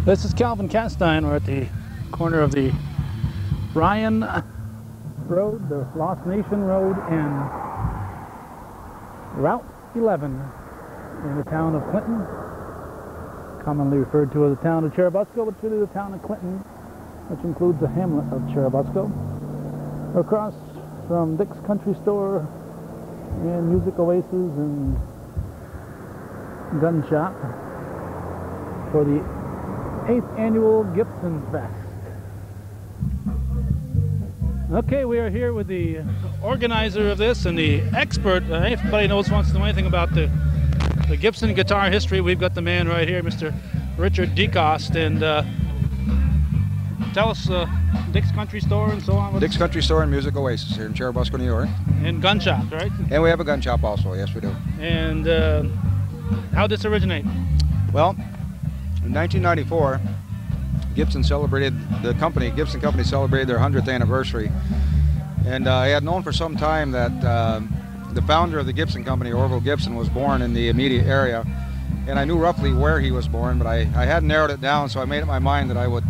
This is Calvin Castine. We're at the corner of the Bryan Road, the Lost Nation Road, and Route 11 in the town of Clinton, commonly referred to as the town of Cherubusco, but it's really the town of Clinton, which includes the hamlet of Cherubusco. Across from Dick's Country Store and Music Oasis and Gun Shop for the 8th annual Gibson Fest. Okay, we are here with the organizer of this and the expert. Anybody wants to know anything about the Gibson guitar history, we've got the man right here, Mr. Richard Decosse. And tell us, Dick's Country Store and so on. Dick's Country Store and Music Oasis here in Cherubusco, New York. And gun shop, right? And we have a gun shop also, yes we do. And how did this originate? Well, in 1994, Gibson Company celebrated their 100th anniversary. And I had known for some time that the founder of the Gibson Company, Orville Gibson, was born in the immediate area. And I knew roughly where he was born, but I hadn't narrowed it down, so I made up my mind that I would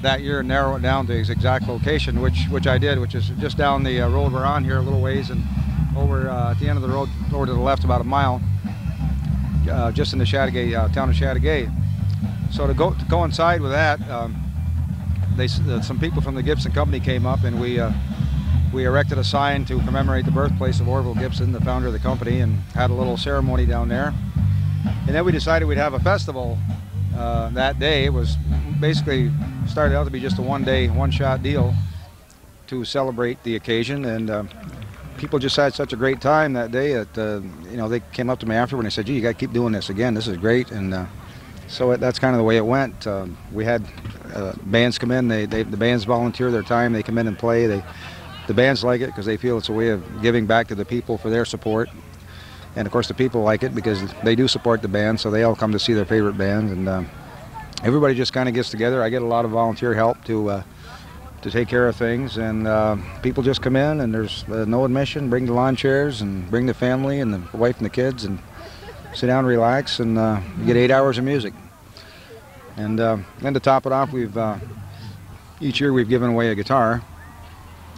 that year narrow it down to his exact location, which I did, which is just down the road we're on here a little ways, and over at the end of the road over to the left about a mile, just in the town of Chateauguay. So to coincide with that, some people from the Gibson Company came up, and we erected a sign to commemorate the birthplace of Orville Gibson, the founder of the company, and had a little ceremony down there. And then we decided we'd have a festival that day. It was basically started out to be just a one-shot deal to celebrate the occasion, and people just had such a great time that day that they came up to me afterward and they said, "Gee, you got to keep doing this again. This is great." And so that's kind of the way it went. We had bands come in. The bands volunteer their time. They come in and play. The bands like it because they feel it's a way of giving back to the people for their support. And of course the people like it because they do support the band, so they all come to see their favorite band. And everybody just kind of gets together. I get a lot of volunteer help to take care of things, and people just come in, and there's no admission. Bring the lawn chairs and bring the family and the wife and the kids and sit down and relax, and you get 8 hours of music. And then to top it off, each year we've given away a guitar,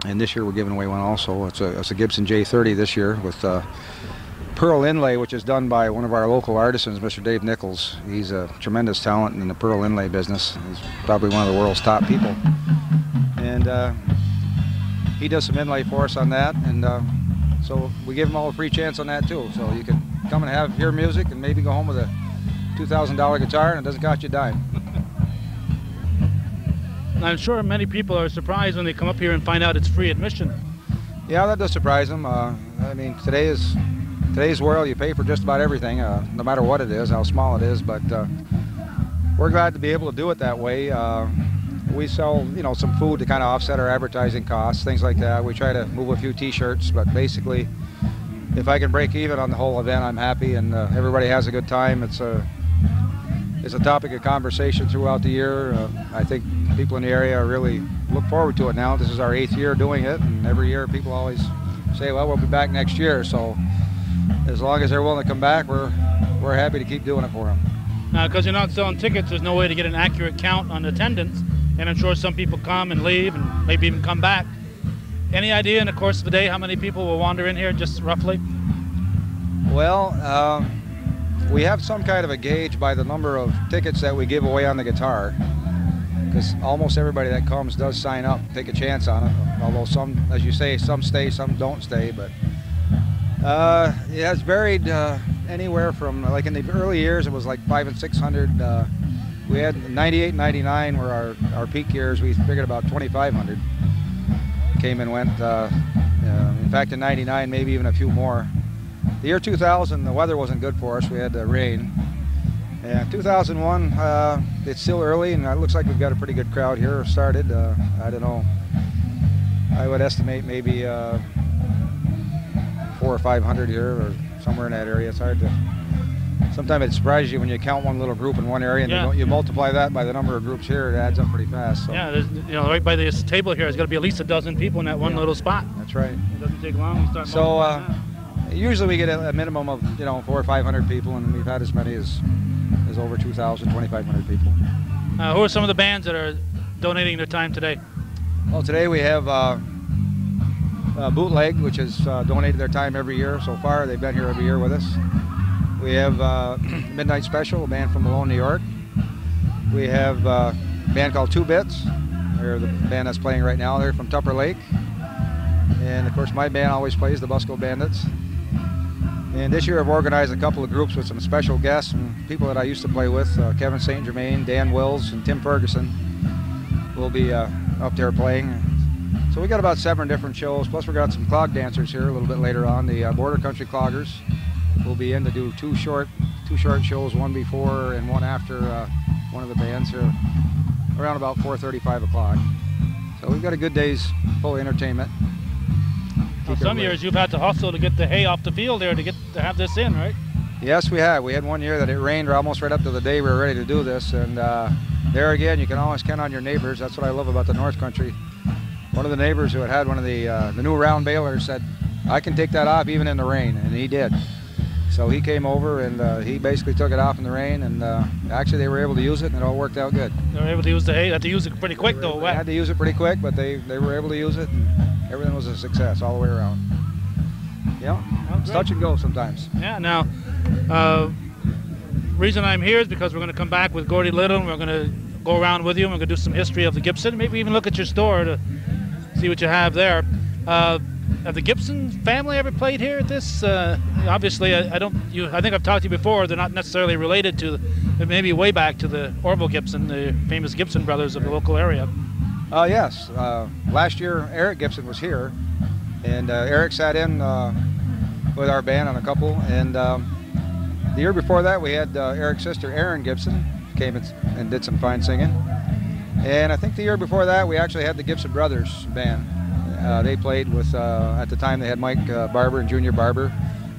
and this year we're giving away one also. It's a Gibson J30 this year with pearl inlay, which is done by one of our local artisans, Mr. Dave Nichols. He's a tremendous talent in the pearl inlay business. He's probably one of the world's top people. And he does some inlay for us on that, and so we give them all a free chance on that too. So you can come and hear music and maybe go home with a $2,000 guitar, and it doesn't cost you a dime. I'm sure many people are surprised when they come up here and find out it's free admission. Yeah, that does surprise them. I mean, today's world, you pay for just about everything, no matter what it is, how small it is. But we're glad to be able to do it that way. We sell, some food to kind of offset our advertising costs, things like that. We try to move a few T-shirts, but basically, if I can break even on the whole event, I'm happy, and everybody has a good time. It's a topic of conversation throughout the year. I think people in the area really look forward to it now. This is our 8th year doing it, and every year people always say, well, we'll be back next year. So as long as they're willing to come back, we're happy to keep doing it for them. Now, because you're not selling tickets, there's no way to get an accurate count on attendance, and I'm sure some people come and leave and maybe even come back. Any idea in the course of the day how many people will wander in here, just roughly? Well, we have some kind of a gauge by the number of tickets that we give away on the guitar, because almost everybody that comes does sign up, take a chance on it, although some, as you say, some stay, some don't stay. But it has varied anywhere from, like in the early years, it was like 500 and 600. We had 98, 99 were our peak years. We figured about 2,500 came and went. In fact, in 99, maybe even a few more. The year 2000, the weather wasn't good for us. We had rain. And 2001, it's still early, and it looks like we've got a pretty good crowd here started. I don't know. I would estimate maybe 400 or 500 here, or somewhere in that area. It's hard to. Sometimes it surprises you when you count one little group in one area, and you multiply that by the number of groups here. It adds up pretty fast. So. Yeah, right by this table here, there's got to be at least a dozen people in that one little spot. That's right. It doesn't take long. We start. So usually we get a minimum of 400 or 500 people, and we've had as many as over 2,000, 2,500 people. Who are some of the bands that are donating their time today? Well, today we have Bootleg, which has donated their time every year so far. They've been here every year with us. We have Midnight Special, a band from Malone, New York. We have a band called 2 Bits. They're the band that's playing right now. They're from Tupper Lake. And of course my band always plays, the Busco Bandits. And this year I've organized a couple of groups with some special guests and people that I used to play with. Kevin St. Germain, Dan Wills, and Tim Ferguson will be up there playing. So we got about 7 different shows, plus we got some clog dancers here a little bit later on. The Border Country Cloggers will be in to do two short shows, one before and one after one of the bands here, around about 4:30, 5 o'clock. So we've got a good day's full of entertainment. Well, some years you've had to hustle to get the hay off the field there to have this in, right? Yes, we have. We had one year that it rained almost right up to the day we were ready to do this, and there again, you can always count on your neighbors. That's what I love about the North Country. One of the neighbors who had one of the new round balers said, "I can take that off even in the rain," and he did. So he came over and he basically took it off in the rain, and actually they were able to use it, and it all worked out good. They were able to use the hay. They had to use it pretty quick though. They had to use it pretty quick, but they were able to use it, and everything was a success all the way around. Yeah, it's touch and go sometimes. Yeah. Now, reason I'm here is because we're going to come back with Gordy Little, and we're going to go around with you, and we're going to do some history of the Gibson. Maybe even look at your store to see what you have there. Have the Gibson family ever played here at this? Obviously, I think I've talked to you before. They're not necessarily related to, maybe way back to the Orville Gibson, the famous Gibson brothers of the local area. Yes. Last year, Eric Gibson was here, and Eric sat in with our band on a couple. And the year before that, we had Eric's sister, Erin Gibson, came and did some fine singing. And I think the year before that, we actually had the Gibson Brothers band. They played with, at the time they had Mike Barber and Junior Barber,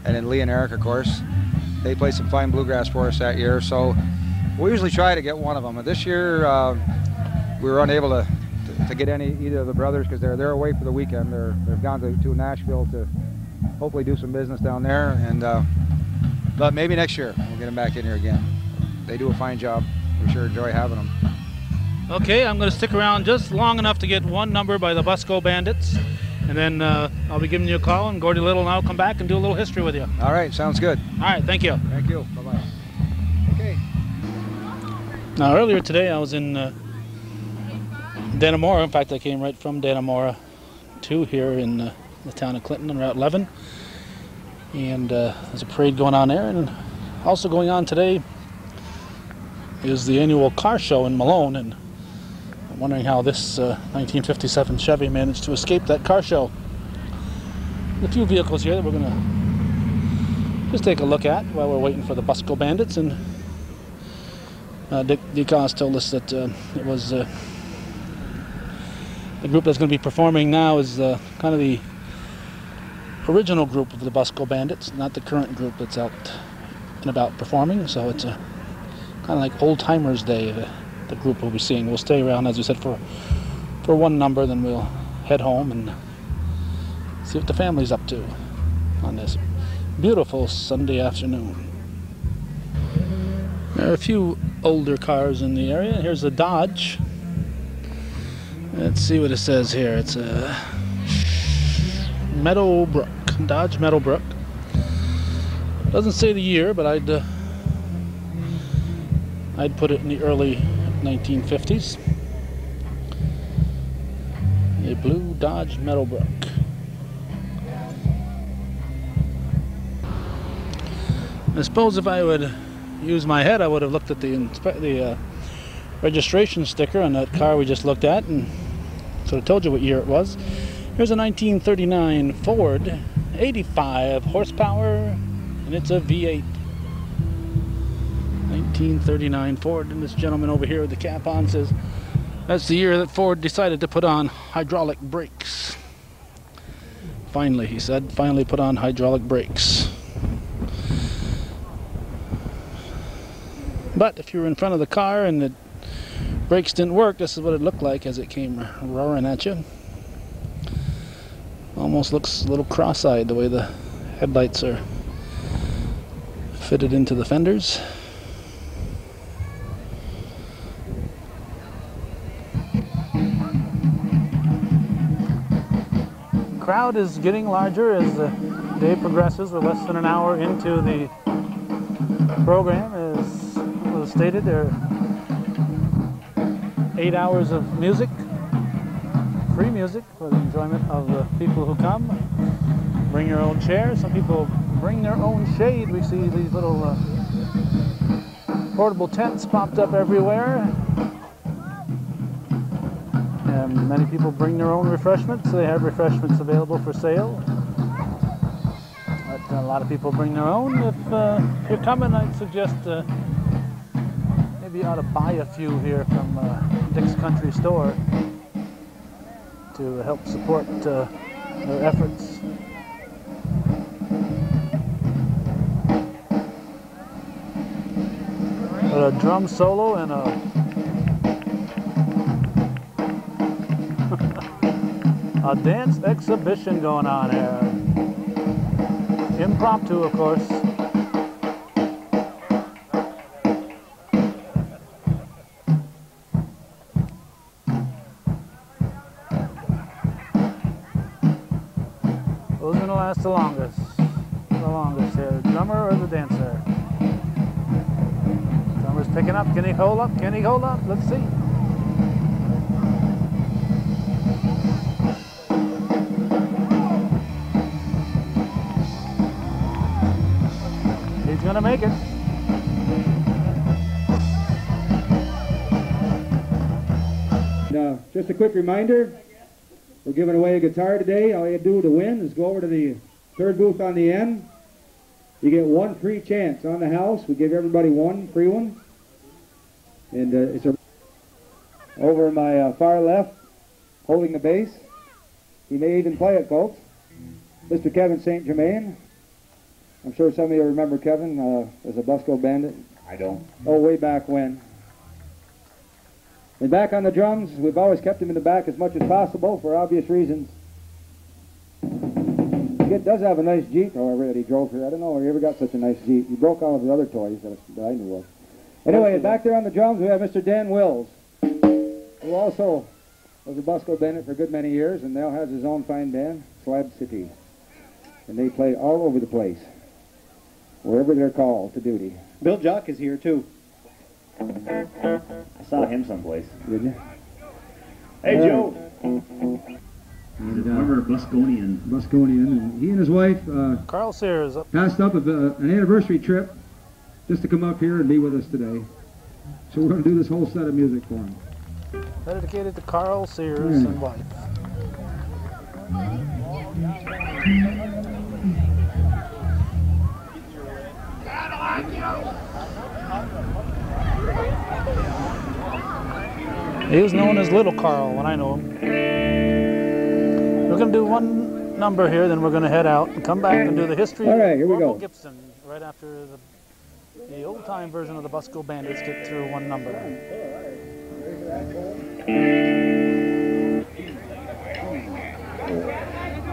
and then Lee and Eric, of course. They played some fine bluegrass for us that year, so we usually try to get one of them. And this year, we were unable to get either of the brothers because they're away for the weekend. They've gone to Nashville to hopefully do some business down there, and but maybe next year we'll get them back in here again. They do a fine job. We sure enjoy having them. Okay, I'm going to stick around just long enough to get one number by the Busco Bandits, and then I'll be giving you a call, and Gordy Little and I'll come back and do a little history with you. All right, sounds good. All right, thank you. Thank you. Bye-bye. Okay. Now, earlier today I was in Dannemora. In fact, I came right from Dannemora to here in the town of Clinton on Route 11, and there's a parade going on there, and also going on today is the annual car show in Malone, and I'm wondering how this 1957 Chevy managed to escape that car show. There's a few vehicles here that we're going to just take a look at while we're waiting for the Busco Bandits, and Dick Decosse told us that it was the group that's going to be performing now is kind of the original group of the Busco Bandits, not the current group that's out and about performing, so it's a kind of like Old Timers Day, the group we'll be seeing. We'll stay around, as we said, for one number, then we'll head home and see what the family's up to on this beautiful Sunday afternoon. There are a few older cars in the area. Here's a Dodge. Let's see what it says here. It's a Meadowbrook, Dodge Meadowbrook. Doesn't say the year, but I'd put it in the early 1950s. A blue Dodge Meadowbrook. I suppose if I would use my head, I would have looked at the registration sticker on that car we just looked at and sort of told you what year it was. Here's a 1939 Ford, 85 horsepower, and it's a V8. 1939 Ford, and this gentleman over here with the cap on says that's the year that Ford decided to put on hydraulic brakes. Finally, he said, finally put on hydraulic brakes. But if you were in front of the car and the brakes didn't work, this is what it looked like as it came roaring at you. Almost looks a little cross-eyed the way the headlights are fitted into the fenders. crowd is getting larger as the day progresses. We're less than an hour into the program. As was stated, there are 8 hours of music, free music for the enjoyment of the people who come. Bring your own chair. Some people bring their own shade. We see these little portable tents popped up everywhere. And many people bring their own refreshments. They have refreshments available for sale. But a lot of people bring their own. If you're coming, I'd suggest maybe you ought to buy a few here from Dick's Country Store to help support their efforts. A drum solo and a dance exhibition going on here. Impromptu, of course. Who's gonna last the longest? The longest here, the drummer or the dancer? Drummer's picking up. Can he hold up? Can he hold up? Let's see. He's gonna make it. Just a quick reminder, we're giving away a guitar today. All you do to win is go over to the third booth on the end. You get one free chance on the house. We give everybody one free one. And it's over my far left, holding the bass. He may even play it, folks. Mr. Kevin St. Germain. I'm sure some of you remember Kevin as a Busco Bandit. I don't. Oh, way back when. And back on the drums, we've always kept him in the back as much as possible for obvious reasons. He does have a nice Jeep, however, that he drove here. I don't know if he ever got such a nice Jeep. He broke all of the other toys that I knew of. Anyway, back there on the drums, we have Mr. Dan Wills, who also was a Busco Bandit for a good many years and now has his own fine band, Slab City. And they play all over the place, wherever they're called to duty. Bill Jock is here too. I saw him someplace. Did you? Hey, Joe. And, Former Busconian. And he and his wife Carl Sears up. passed up an anniversary trip just to come up here and be with us today. So we're going to do this whole set of music for him. Dedicated to Carl Sears and wife. He was known as Little Carl when I know him. We're going to do one number here, then we're going to head out and come back and do the history All right, here we Orville go. Gibson right after the old-time version of the Busco Bandits get through one number.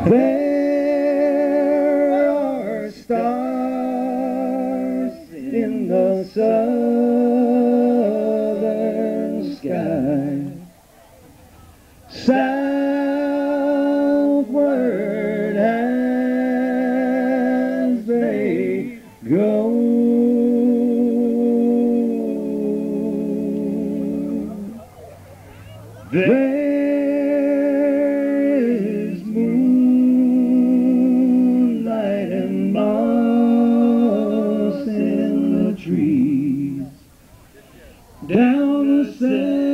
There are stars in the southern sky, southward as they go. There is moonlight and moss in the trees down the seven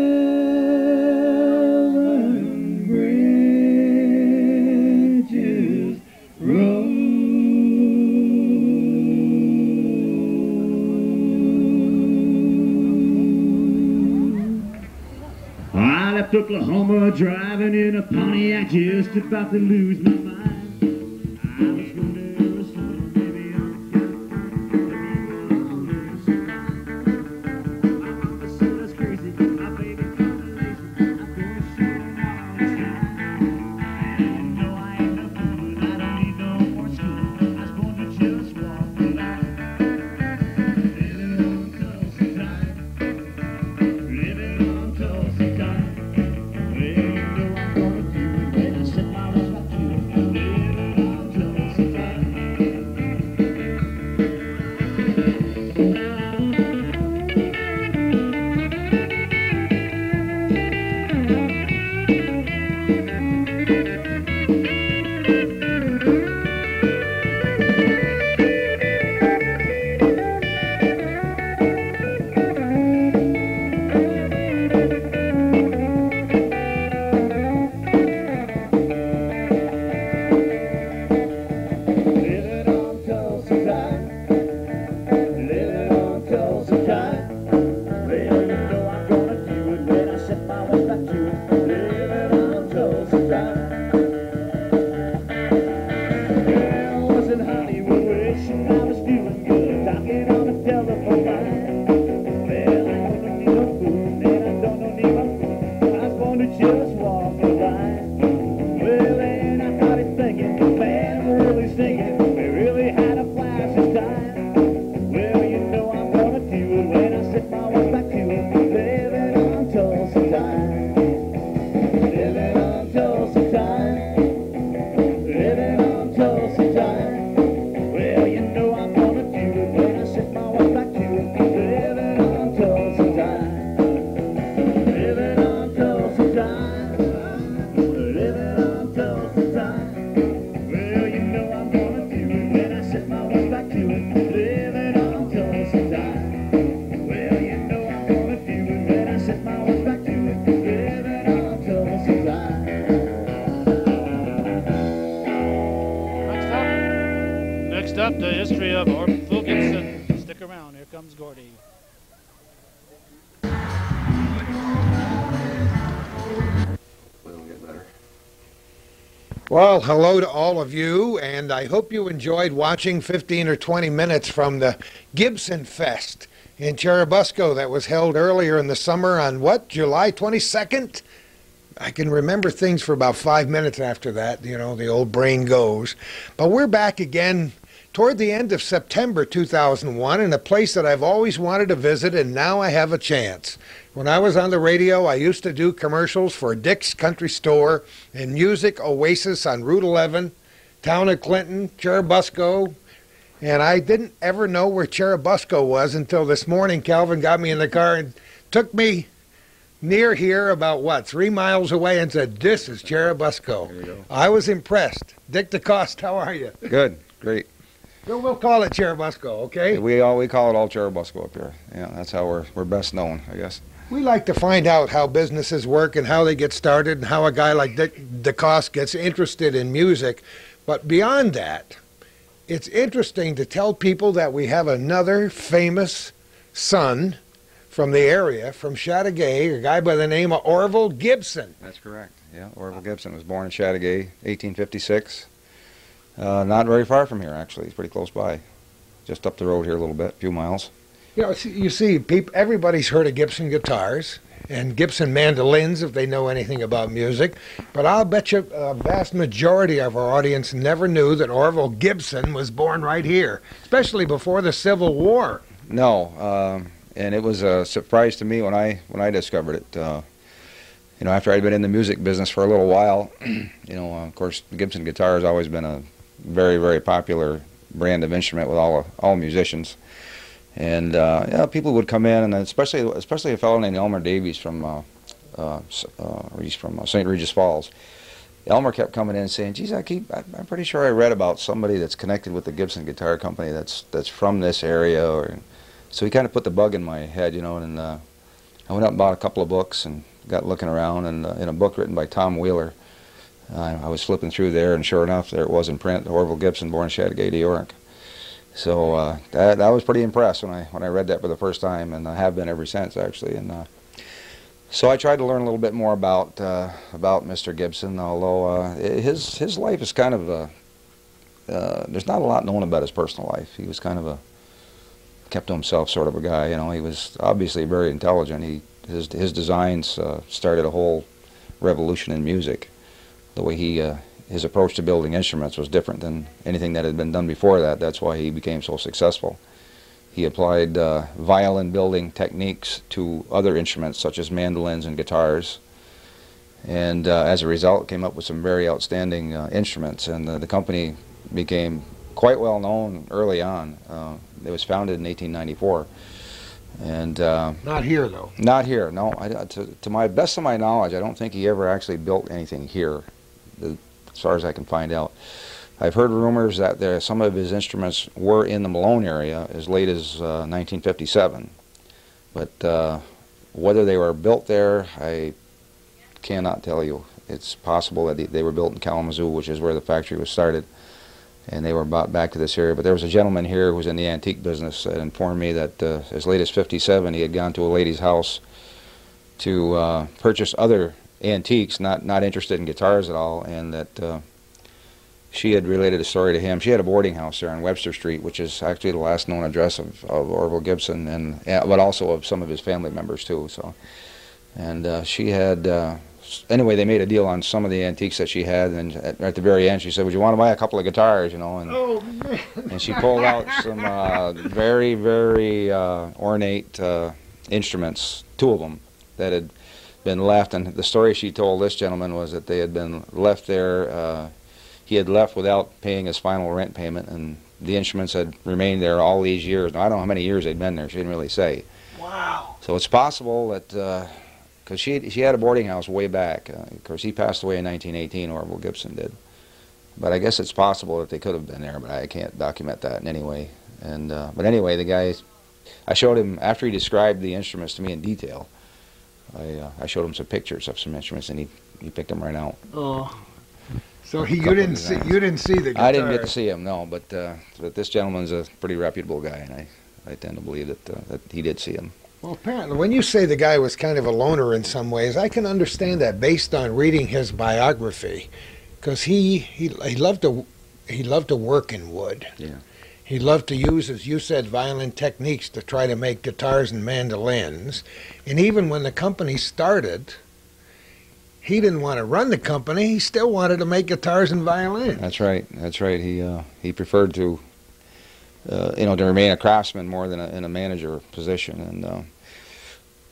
bridges road. I left Oklahoma driving in a Pontiac, just about to lose my mind. I was going to Arizona, baby, on the California. My mama said that's crazy, my baby combination. I'm going to shoot it out on the sky. And no, I ain't no fool, I don't need no more school. I was going to just walk the line. Living on Tulsa time. Living on Tulsa time. Well, you know I'm gonna do it when I said I was about to. around. Here comes Gordy. Well, hello to all of you, and I hope you enjoyed watching 15 or 20 minutes from the Gibson Fest in Cherubusco that was held earlier in the summer on, what, July 22nd? I can remember things for about 5 minutes after that, you know, the old brain goes. But we're back again toward the end of September 2001 in a place that I've always wanted to visit, and now I have a chance. When I was on the radio, I used to do commercials for Dick's Country Store and Music Oasis on Route 11, town of Clinton, Cherubusco, and I didn't ever know where Cherubusco was until this morning. Calvin got me in the car and took me near here about, what, 3 miles away and said, this is Cherubusco. There you go. I was impressed. Dick Decosse, how are you? Good, great. So we'll call it Cherubusco, okay? We call it all Cherubusco up here. Yeah, that's how we're best known, I guess. We like to find out how businesses work and how they get started and how a guy like Dick Decosse gets interested in music. But beyond that, it's interesting to tell people that we have another famous son from the area, from Chateauguay, a guy by the name of Orville Gibson. That's correct. Yeah, Orville Gibson was born in Chateauguay, 1856. Not very far from here, actually. He's pretty close by. Just up the road here a little bit, a few miles. You know, you see, everybody's heard of Gibson guitars and Gibson mandolins if they know anything about music, but I'll bet you a vast majority of our audience never knew that Orville Gibson was born right here, especially before the Civil War. No, and it was a surprise to me when I discovered it. You know, after I'd been in the music business for a little while, you know, of course, the Gibson guitar has always been a very, very popular brand of instrument with all musicians. And yeah, people would come in, and especially a fellow named Elmer Davies from he's from St. Regis Falls. Elmer kept coming in and saying, "Geez, I'm pretty sure I read about somebody that's connected with the Gibson Guitar Company that's from this area." So he kind of put the bug in my head, you know. And I went up and bought a couple of books and got looking around, and in a book written by Tom Wheeler, I was flipping through there, and sure enough, there it was in print: Orville Gibson, born in Chateauguay, New York. So that I was pretty impressed when I read that for the first time, and I have been ever since, actually. And so I tried to learn a little bit more about Mr. Gibson, although his life is kind of there's not a lot known about his personal life. He was kind of a kept to himself sort of a guy. You know, he was obviously very intelligent. His designs started a whole revolution in music. The way his approach to building instruments was different than anything that had been done before that. That's why he became so successful. He applied violin building techniques to other instruments such as mandolins and guitars, and as a result came up with some very outstanding instruments, and the company became quite well known early on. It was founded in 1894. And not here, though. Not here, no. To my best of my knowledge, I don't think he ever actually built anything here, as far as I can find out. I've heard rumors that some of his instruments were in the Malone area as late as 1957. But whether they were built there, I cannot tell you. It's possible that they were built in Kalamazoo, which is where the factory was started, and they were brought back to this area. But there was a gentleman here who was in the antique business that informed me that as late as 57 he had gone to a lady's house to purchase other antiques, not interested in guitars at all, and that she had related a story to him. She had a boarding house there on Webster Street, which is actually the last known address of Orville Gibson, but also of some of his family members too. So, and she had anyway, they made a deal on some of the antiques that she had, and at the very end she said, "Would you want to buy a couple of guitars?" You know, and Oh, man. and she pulled out some very, very ornate instruments, two of them that had been left. And the story she told this gentleman was that they had been left there. He had left without paying his final rent payment, and the instruments had remained there all these years. Now, I don't know how many years they'd been there. She didn't really say. Wow. So it's possible that because she had a boarding house way back. Of course, he passed away in 1918. Orville Gibson did. But I guess it's possible that they could have been there, but I can't document that in any way. And but anyway, the guy, I showed him after he described the instruments to me in detail. I showed him some pictures of some instruments, and he picked them right out. Oh, so you didn't see the guitar. I didn't get to see him, no. But this gentleman's a pretty reputable guy, and I tend to believe that he did see him. Well, apparently, when you say the guy was kind of a loner in some ways, I can understand that based on reading his biography, because he loved to work in wood. Yeah. He loved to use, as you said, violent techniques to try to make guitars and mandolins. And even when the company started, he didn't want to run the company. He still wanted to make guitars and violins. That's right. That's right. He preferred to, to remain a craftsman more than in a manager position. And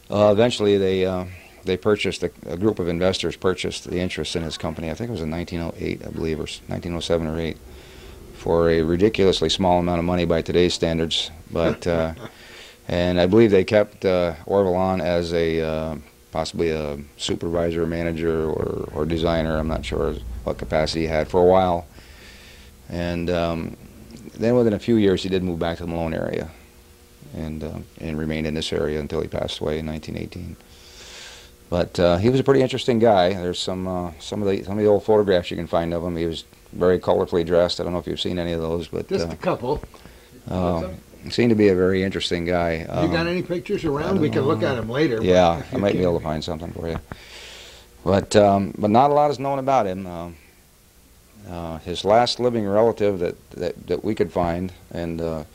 eventually, they purchased a group of investors purchased the interest in his company. I think it was in 1908, I believe, or 1907 or 8, for a ridiculously small amount of money by today's standards. But and I believe they kept Orville on as a possibly a supervisor, manager, or designer. I'm not sure what capacity he had for a while. And then within a few years, he did move back to the Malone area, and remained in this area until he passed away in 1918. But he was a pretty interesting guy. There's some of the old photographs you can find of him. He was very colorfully dressed. I don't know if you've seen any of those, but just a couple. He seemed to be a very interesting guy. You got any pictures around? We can look at them later. Yeah, I might be able to find something for you. But not a lot is known about him. His last living relative that we could find, and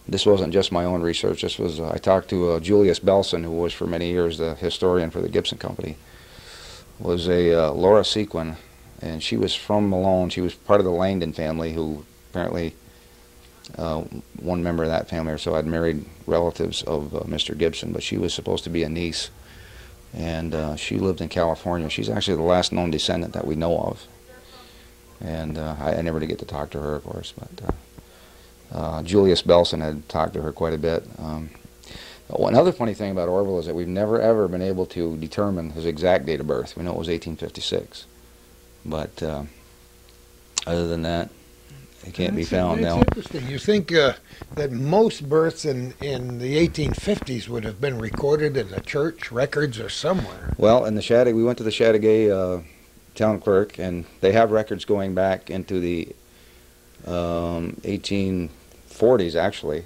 this wasn't just my own research. This was I talked to Julius Belson, who was for many years the historian for the Gibson Company. Was a Laura Sequin, and she was from Malone. She was part of the Langdon family, who apparently one member of that family or so had married relatives of Mr. Gibson, but she was supposed to be a niece, and she lived in California. She's actually the last known descendant that we know of, and I never did get to talk to her, of course, but Julius Belson had talked to her quite a bit. Another funny thing about Orville is that we've never ever been able to determine his exact date of birth. We know it was 1856, but other than that, it can't be found now. It's interesting. You think that most births in the 1850s would have been recorded in the church records or somewhere? Well, in the we went to the Chateauguay town clerk, and they have records going back into the 1840s, actually.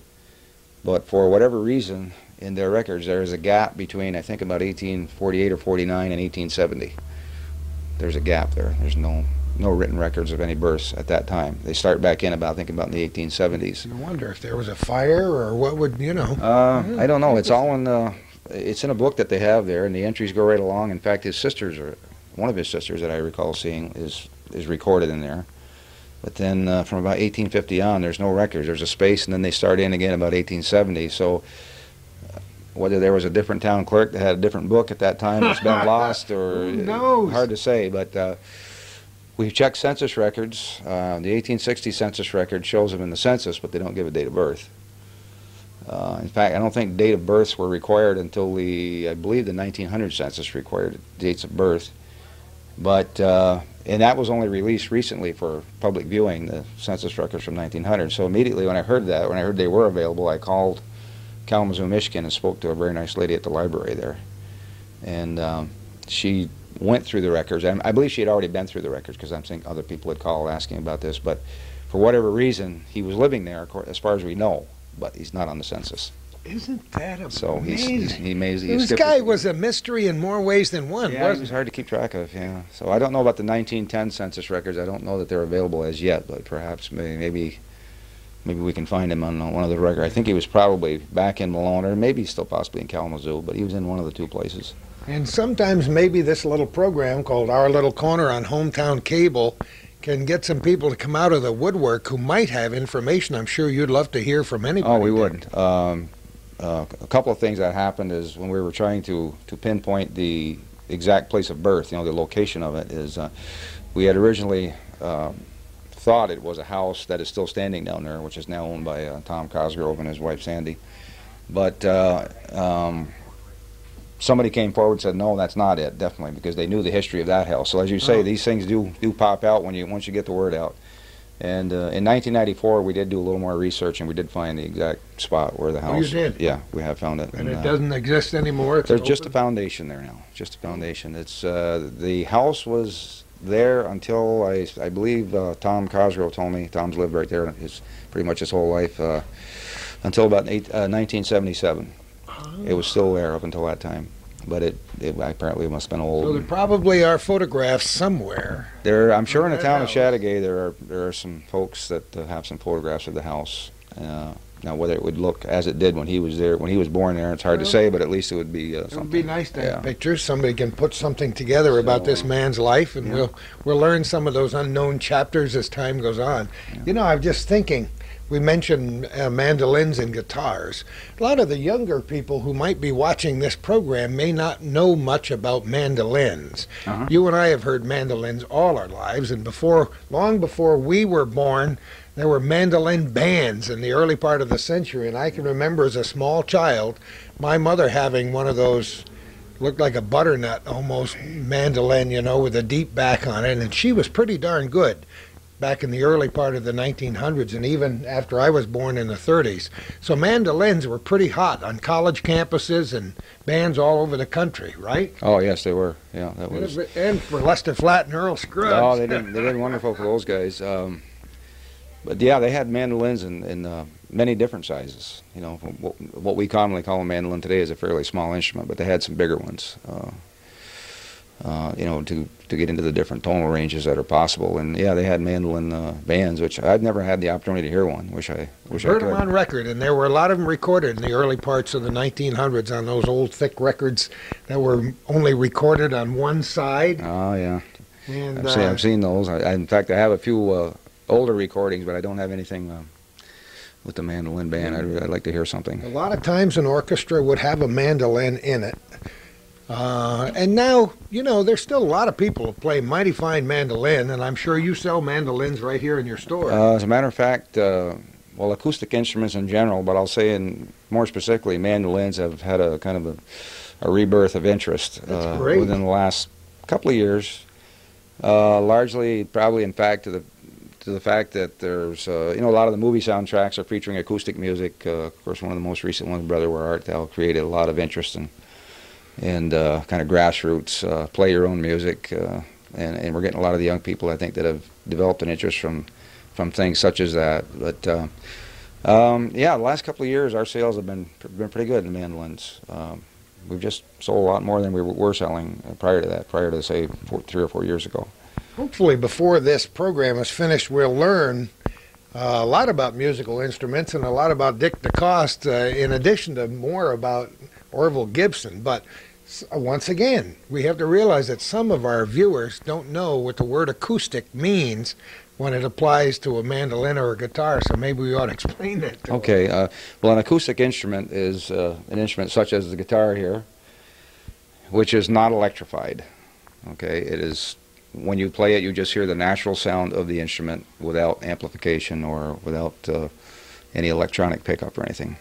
But for whatever reason, in their records, there is a gap between, I think, about 1848 or 49 and 1870. There's a gap there. There's no written records of any births at that time. They start back in about, I think, about in the 1870s. I wonder if there was a fire or what would, I don't know. It's all in it's in a book that they have there, and the entries go right along. In fact, one of his sisters that I recall seeing is recorded in there. But then from about 1850 on, there's no records. There's a space, and then they start in again about 1870. So whether there was a different town clerk that had a different book at that time that's been lost, or hard to say. But we've checked census records. The 1860 census record shows them in the census, but they don't give a date of birth. In fact, I don't think date of births were required until I believe the 1900 census required dates of birth. But and that was only released recently for public viewing, the census records from 1900. So immediately when I heard they were available, I called Kalamazoo, Michigan, and spoke to a very nice lady at the library there. And she went through the records. And I believe she had already been through the records, because I'm seeing other people had called asking about this. But for whatever reason, he was living there, as far as we know, but he's not on the census. Isn't that amazing? So he amazing. This guy was a mystery in more ways than one, yeah, he was hard to keep track of, yeah. So I don't know about the 1910 census records. I don't know that they're available as yet, but perhaps maybe we can find him on one of the records. I think he was probably back in Malone, or maybe still possibly in Kalamazoo, but he was in one of the two places. And sometimes maybe this little program called Our Little Corner on Hometown Cable can get some people to come out of the woodwork who might have information. I'm sure you'd love to hear from anybody. Oh, we would. A couple of things that happened is when we were trying to pinpoint the exact place of birth, the location of it, is we had originally thought it was a house that is still standing down there, which is now owned by Tom Cosgrove and his wife Sandy. But somebody came forward and said, no, that's not it, definitely, because they knew the history of that house. So as you say, these things do pop out once you get the word out. And in 1994, we did do a little more research, and we did find the exact spot where the house. Oh, you did? Yeah, we have found it. And it doesn't exist anymore? There's just a foundation there now. Just a foundation. It's the house was there until I believe Tom Cosgrove told me. Tom's lived right there pretty much his whole life. until about 1977. It was still there up until that time, but it apparently must have been old. So there probably are photographs somewhere. I'm sure in the town of Chateauguay there are some folks that have some photographs of the house. Now, whether it would look as it did when he was there, when he was born there, it's hard to say, but at least it would be something. It would be nice to have pictures. Somebody can put something together about this man's life, and we'll learn some of those unknown chapters as time goes on. Yeah. You know, I'm just thinking, we mentioned mandolins and guitars. A lot of the younger people who might be watching this program may not know much about mandolins. You and I have heard mandolins all our lives, and long before we were born, there were mandolin bands in the early part of the century, and I can remember as a small child my mother having one of those, looked like a butternut almost, mandolin, you know, with a deep back on it, and she was pretty darn good back in the early part of the 1900s, and even after I was born in the 30s. So mandolins were pretty hot on college campuses and bands all over the country, right? Oh yes, they were. Yeah, that was. And for Lester Flatt and Earl Scruggs. Oh, they did wonderful for those guys. But yeah, they had mandolins in many different sizes. You know, what we commonly call a mandolin today is a fairly small instrument, but they had some bigger ones. You know, to get into the different tonal ranges that are possible. And yeah, they had mandolin bands, which I've never had the opportunity to hear one. Wish I heard could. them on record, and there were a lot of them recorded in the early parts of the 1900s on those old thick records that were only recorded on one side. Oh yeah, and I've seen those. In fact, I have a few older recordings, but I don't have anything with the mandolin band. I'd like to hear something. A lot of times an orchestra would have a mandolin in it. And now, you know, there's still a lot of people who play mighty fine mandolin, and I'm sure you sell mandolins right here in your store. As a matter of fact, well, acoustic instruments in general, but I'll say more specifically, mandolins have had a kind of a rebirth of interest within the last couple of years. Largely, probably, in fact, to the fact that there's, you know, a lot of the movie soundtracks are featuring acoustic music. Of course, one of the most recent ones, Brother Where Art Thou, created a lot of interest in. And kind of grassroots, play your own music, and we're getting a lot of the young people, I think, that have developed an interest from things such as that. But yeah, the last couple of years, our sales have been pretty good in mandolins. We've just sold a lot more than we were selling prior to say 3 or 4 years ago. Hopefully, before this program is finished, we'll learn a lot about musical instruments and a lot about Dick Decosse, in addition to more about Orville Gibson. But once again, we have to realize that some of our viewers don't know what the word acoustic means when it applies to a mandolin or a guitar, so maybe we ought to explain that to them. Well, an acoustic instrument is an instrument such as the guitar here, which is not electrified. Okay, it is, when you play it, you just hear the natural sound of the instrument without amplification or without any electronic pickup or anything.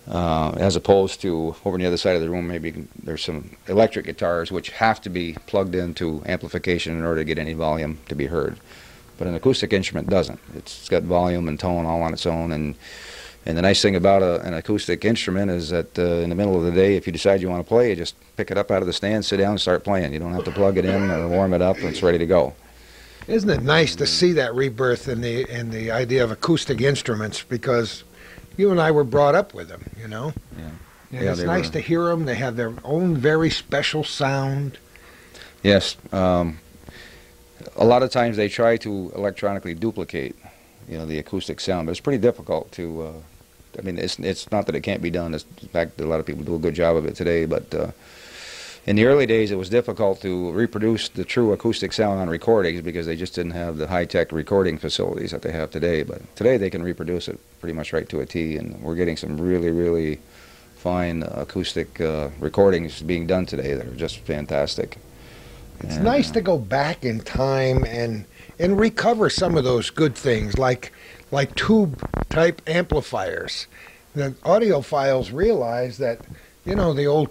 As opposed to over on the other side of the room, maybe there's some electric guitars which have to be plugged into amplification in order to get any volume to be heard. But an acoustic instrument doesn't. It's got volume and tone all on its own. And the nice thing about an acoustic instrument is that in the middle of the day, if you decide you want to play, you just pick it up out of the stand, sit down, and start playing. You don't have to plug it in or warm it up, and it's ready to go. Isn't it nice to see that rebirth in the idea of acoustic instruments? Because you and I were brought up with them, you know. Yeah. And it's nice to hear them. They have their own very special sound. Yes. A lot of times they try to electronically duplicate, you know, the acoustic sound, but it's pretty difficult to. I mean, it's not that it can't be done. In fact, a lot of people do a good job of it today, but in the early days, it was difficult to reproduce the true acoustic sound on recordings because they just didn't have the high-tech recording facilities that they have today. But today they can reproduce it pretty much right to a T, and we're getting some really, really fine acoustic recordings being done today that are just fantastic. It's nice to go back in time and recover some of those good things, like tube-type amplifiers. The audiophiles realize that, you know, the old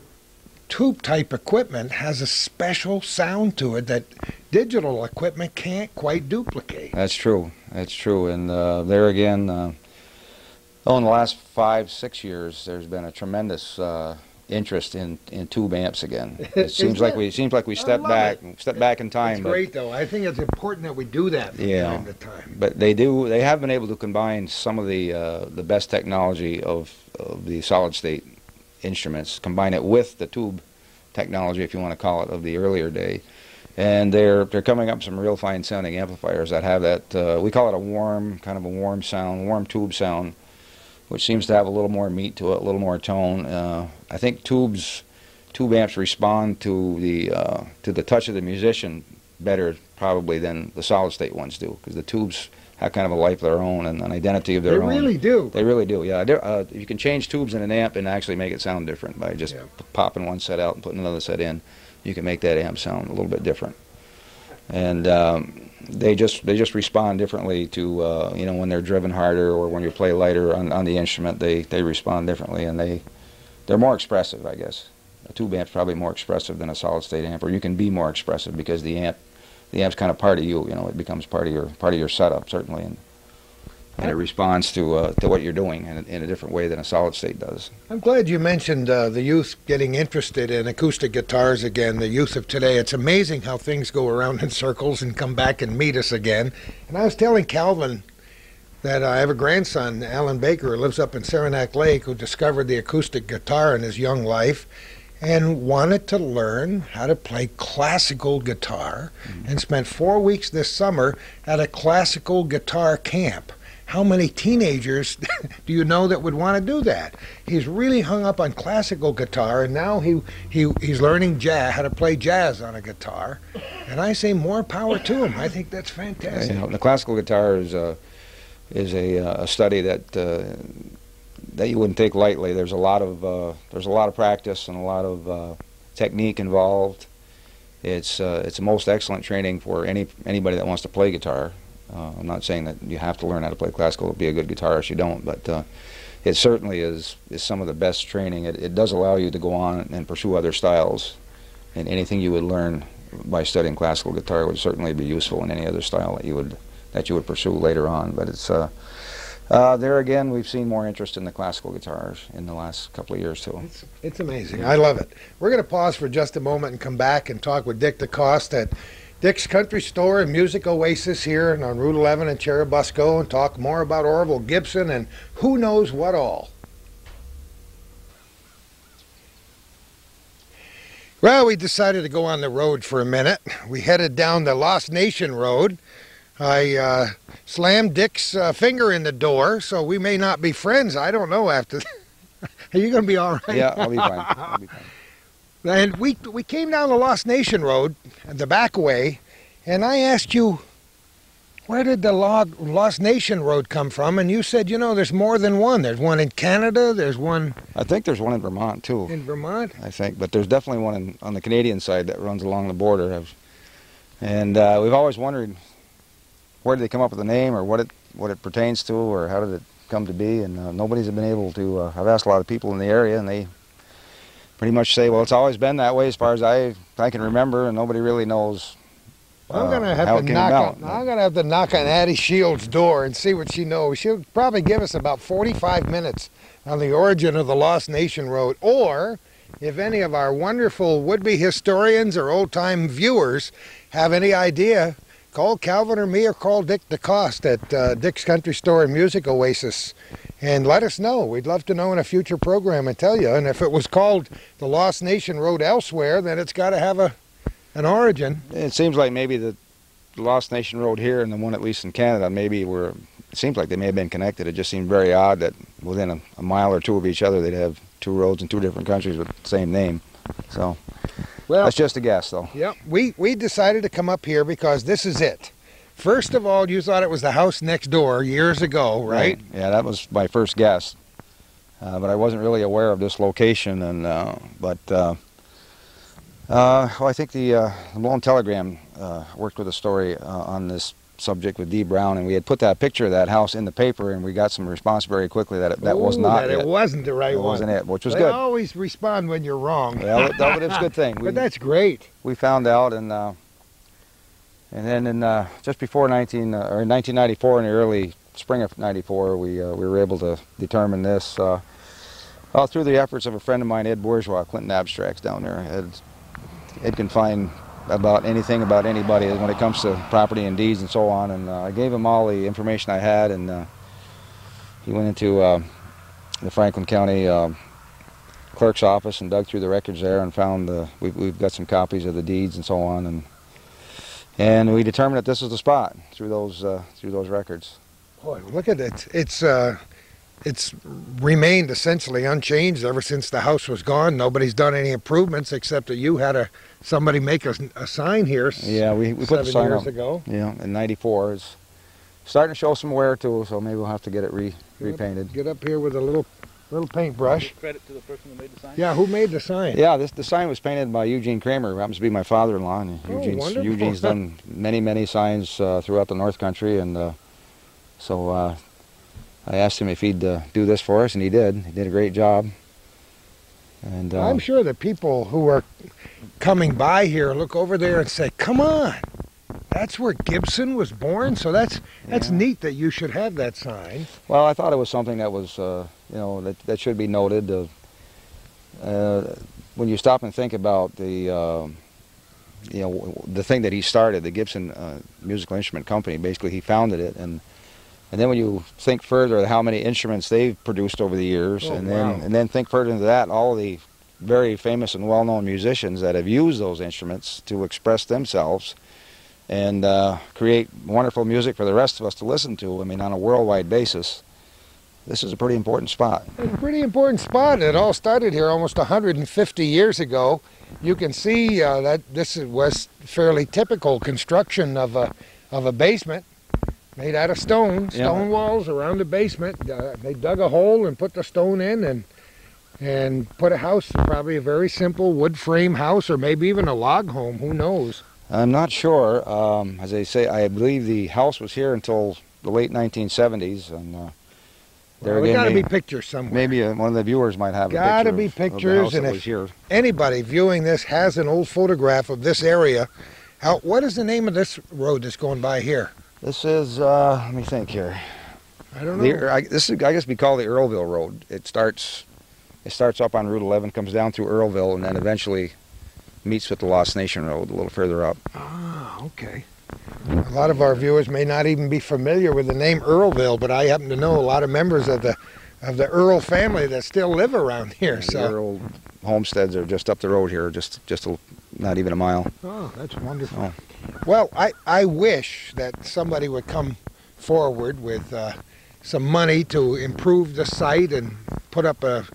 tube-type equipment has a special sound to it that digital equipment can't quite duplicate. That's true. That's true. And there again, in the last 5-6 years, there's been a tremendous interest in tube amps again. It seems like we stepped back in time. It's great though. I think it's important that we do that from time to time. But they have been able to combine some of the best technology of the solid state instruments, combine it with the tube technology, if you want to call it, of the earlier day. And they're coming up with some real fine sounding amplifiers that have that, we call it a warm sound, warm tube sound, which seems to have a little more meat to it, a little more tone. I think tube amps respond to the touch of the musician better probably than the solid state ones do, because the tubes have kind of a life of their own and an identity of their own. They really do. They really do, yeah. You can change tubes in an amp and actually make it sound different by just popping one set out and putting another set in. You can make that amp sound a little bit different. And they just respond differently to you know, when they're driven harder or when you play lighter on the instrument. They respond differently, and they're more expressive, I guess. A tube amp's probably more expressive than a solid state amp, or you can be more expressive because the amp's kind of part of you. You know, it becomes part of your setup certainly, and it responds to what you're doing in a different way than a solid state does. I'm glad you mentioned the youth getting interested in acoustic guitars again, the youth of today. It's amazing how things go around in circles and come back and meet us again. And I was telling Calvin that I have a grandson, Alan Baker, who lives up in Saranac Lake, who discovered the acoustic guitar in his young life and wanted to learn how to play classical guitar, and spent 4 weeks this summer at a classical guitar camp. How many teenagers do you know that would want to do that? He's really hung up on classical guitar, and now he's learning how to play jazz on a guitar. And I say more power to him. I think that's fantastic. You know, the classical guitar is a study that you wouldn't take lightly. There's a lot of practice and a lot of technique involved. It's a most excellent training for anybody that wants to play guitar. I'm not saying that you have to learn how to play classical to be a good guitarist. You don't, but it certainly is some of the best training. It does allow you to go on and pursue other styles, and anything you would learn by studying classical guitar would certainly be useful in any other style that you would pursue later on. But it's there again, we've seen more interest in the classical guitars in the last couple of years too. It's amazing. I love it. We're going to pause for just a moment and come back and talk with Dick Decosse at Dick's Country Store and Music Oasis here on Route 11 in Cherubusco, and talk more about Orville Gibson and who knows what all. Well, we decided to go on the road for a minute. We headed down the Lost Nation Road. I slammed Dick's finger in the door, so we may not be friends. I don't know after. Are you going to be all right? Yeah, I'll be fine. I'll be fine. And we came down the Lost Nation Road, the back way, and I asked you, where did the Lost Nation Road come from? And you said, you know, there's more than one. There's one in Canada, there's one... I think there's one in Vermont, too. In Vermont? I think, but there's definitely one on the Canadian side that runs along the border. And we've always wondered, where did they come up with the name, or what it pertains to, or how did it come to be? And nobody's been able to... I've asked a lot of people in the area, and they pretty much say, well, it's always been that way as far as I can remember, and nobody really knows I'm gonna have to knock on Addie Shields' door and see what she knows. She'll probably give us about 45 minutes on the origin of the Lost Nation Road, or if any of our wonderful would-be historians or old-time viewers have any idea, call Calvin or me, or call Dick Decosse at Dick's Country Store and Music Oasis, and let us know. We'd love to know in a future program and tell you. And if it was called the Lost Nation Road elsewhere, then it's got to have an origin. It seems like maybe the Lost Nation Road here and the one at least in Canada it seems like they may have been connected. It just seemed very odd that within a mile or two of each other they'd have two roads in two different countries with the same name. So, well, that's just a guess, though. Yeah, we decided to come up here because this is it. First of all, you thought it was the house next door years ago, right? Yeah, that was my first guess. But I wasn't really aware of this location, and well, I think the Malone Telegram worked with a story on this subject with Dee Brown, and we had put that picture of that house in the paper, and we got some response very quickly that that was not it. It wasn't the right one. It wasn't it, which was good. They always respond when you're wrong. Well, that was a good thing. But that's great. We found out, and then in just before 1994, in the early spring of '94, we were able to determine this. Well, through the efforts of a friend of mine, Ed Bourgeois, Clinton Abstracts down there. Ed can find about anything about anybody when it comes to property and deeds and so on, and I gave him all the information I had, and he went into the Franklin County clerk's office and dug through the records there and found we've got some copies of the deeds and so on, and we determined that this was the spot through those records. Boy, look at it. It's remained essentially unchanged ever since the house was gone. Nobody's done any improvements except that you had somebody make a sign here. Yeah, we put the sign 7 years up, ago. Yeah, in '94. It's starting to show some wear too, so maybe we'll have to get it repainted. Get up here with a little paintbrush. Credit to the person who made the sign. Yeah, who made the sign? Yeah, the sign was painted by Eugene Kramer, who happens to be my father-in-law. And wonderful. Eugene's done many signs throughout the North Country, and so I asked him if he'd do this for us, and he did. He did a great job. And I'm sure that people who are coming by here look over there and say, "Come on, that's where Gibson was born." So that's neat that you should have that sign. Well, I thought it was something that was that should be noted. When you stop and think about the thing that he started, the Gibson Musical Instrument Company. Basically, he founded it, and then when you think further how many instruments they've produced over the years, and then think further into that, all the very famous and well-known musicians that have used those instruments to express themselves and create wonderful music for the rest of us to listen to. I mean, on a worldwide basis, this is a pretty important spot. It's a pretty important spot. It all started here almost 150 years ago. You can see that this was fairly typical construction of a basement. Made out of stone walls around the basement. They dug a hole and put the stone in and put a house, probably a very simple wood frame house, or maybe even a log home, who knows? I'm not sure. As I say, I believe the house was here until the late 1970s. And there we again, got to be pictures somewhere. Maybe one of the viewers might have got a to be picture pictures, of the house and that was here. Anybody viewing this has an old photograph of this area. What is the name of this road that's going by here? This is, let me think here. I don't know. This is, I guess, we call the Earlville Road. It starts up on Route 11, comes down through Earlville, and then eventually meets with the Lost Nation Road a little further up. Ah, okay. A lot of our viewers may not even be familiar with the name Earlville, but I happen to know a lot of members of the Earl family that still live around here. The Earl homesteads are just up the road here, not even a mile. Oh, that's wonderful. Oh. Well, I wish that somebody would come forward with some money to improve the site and put up a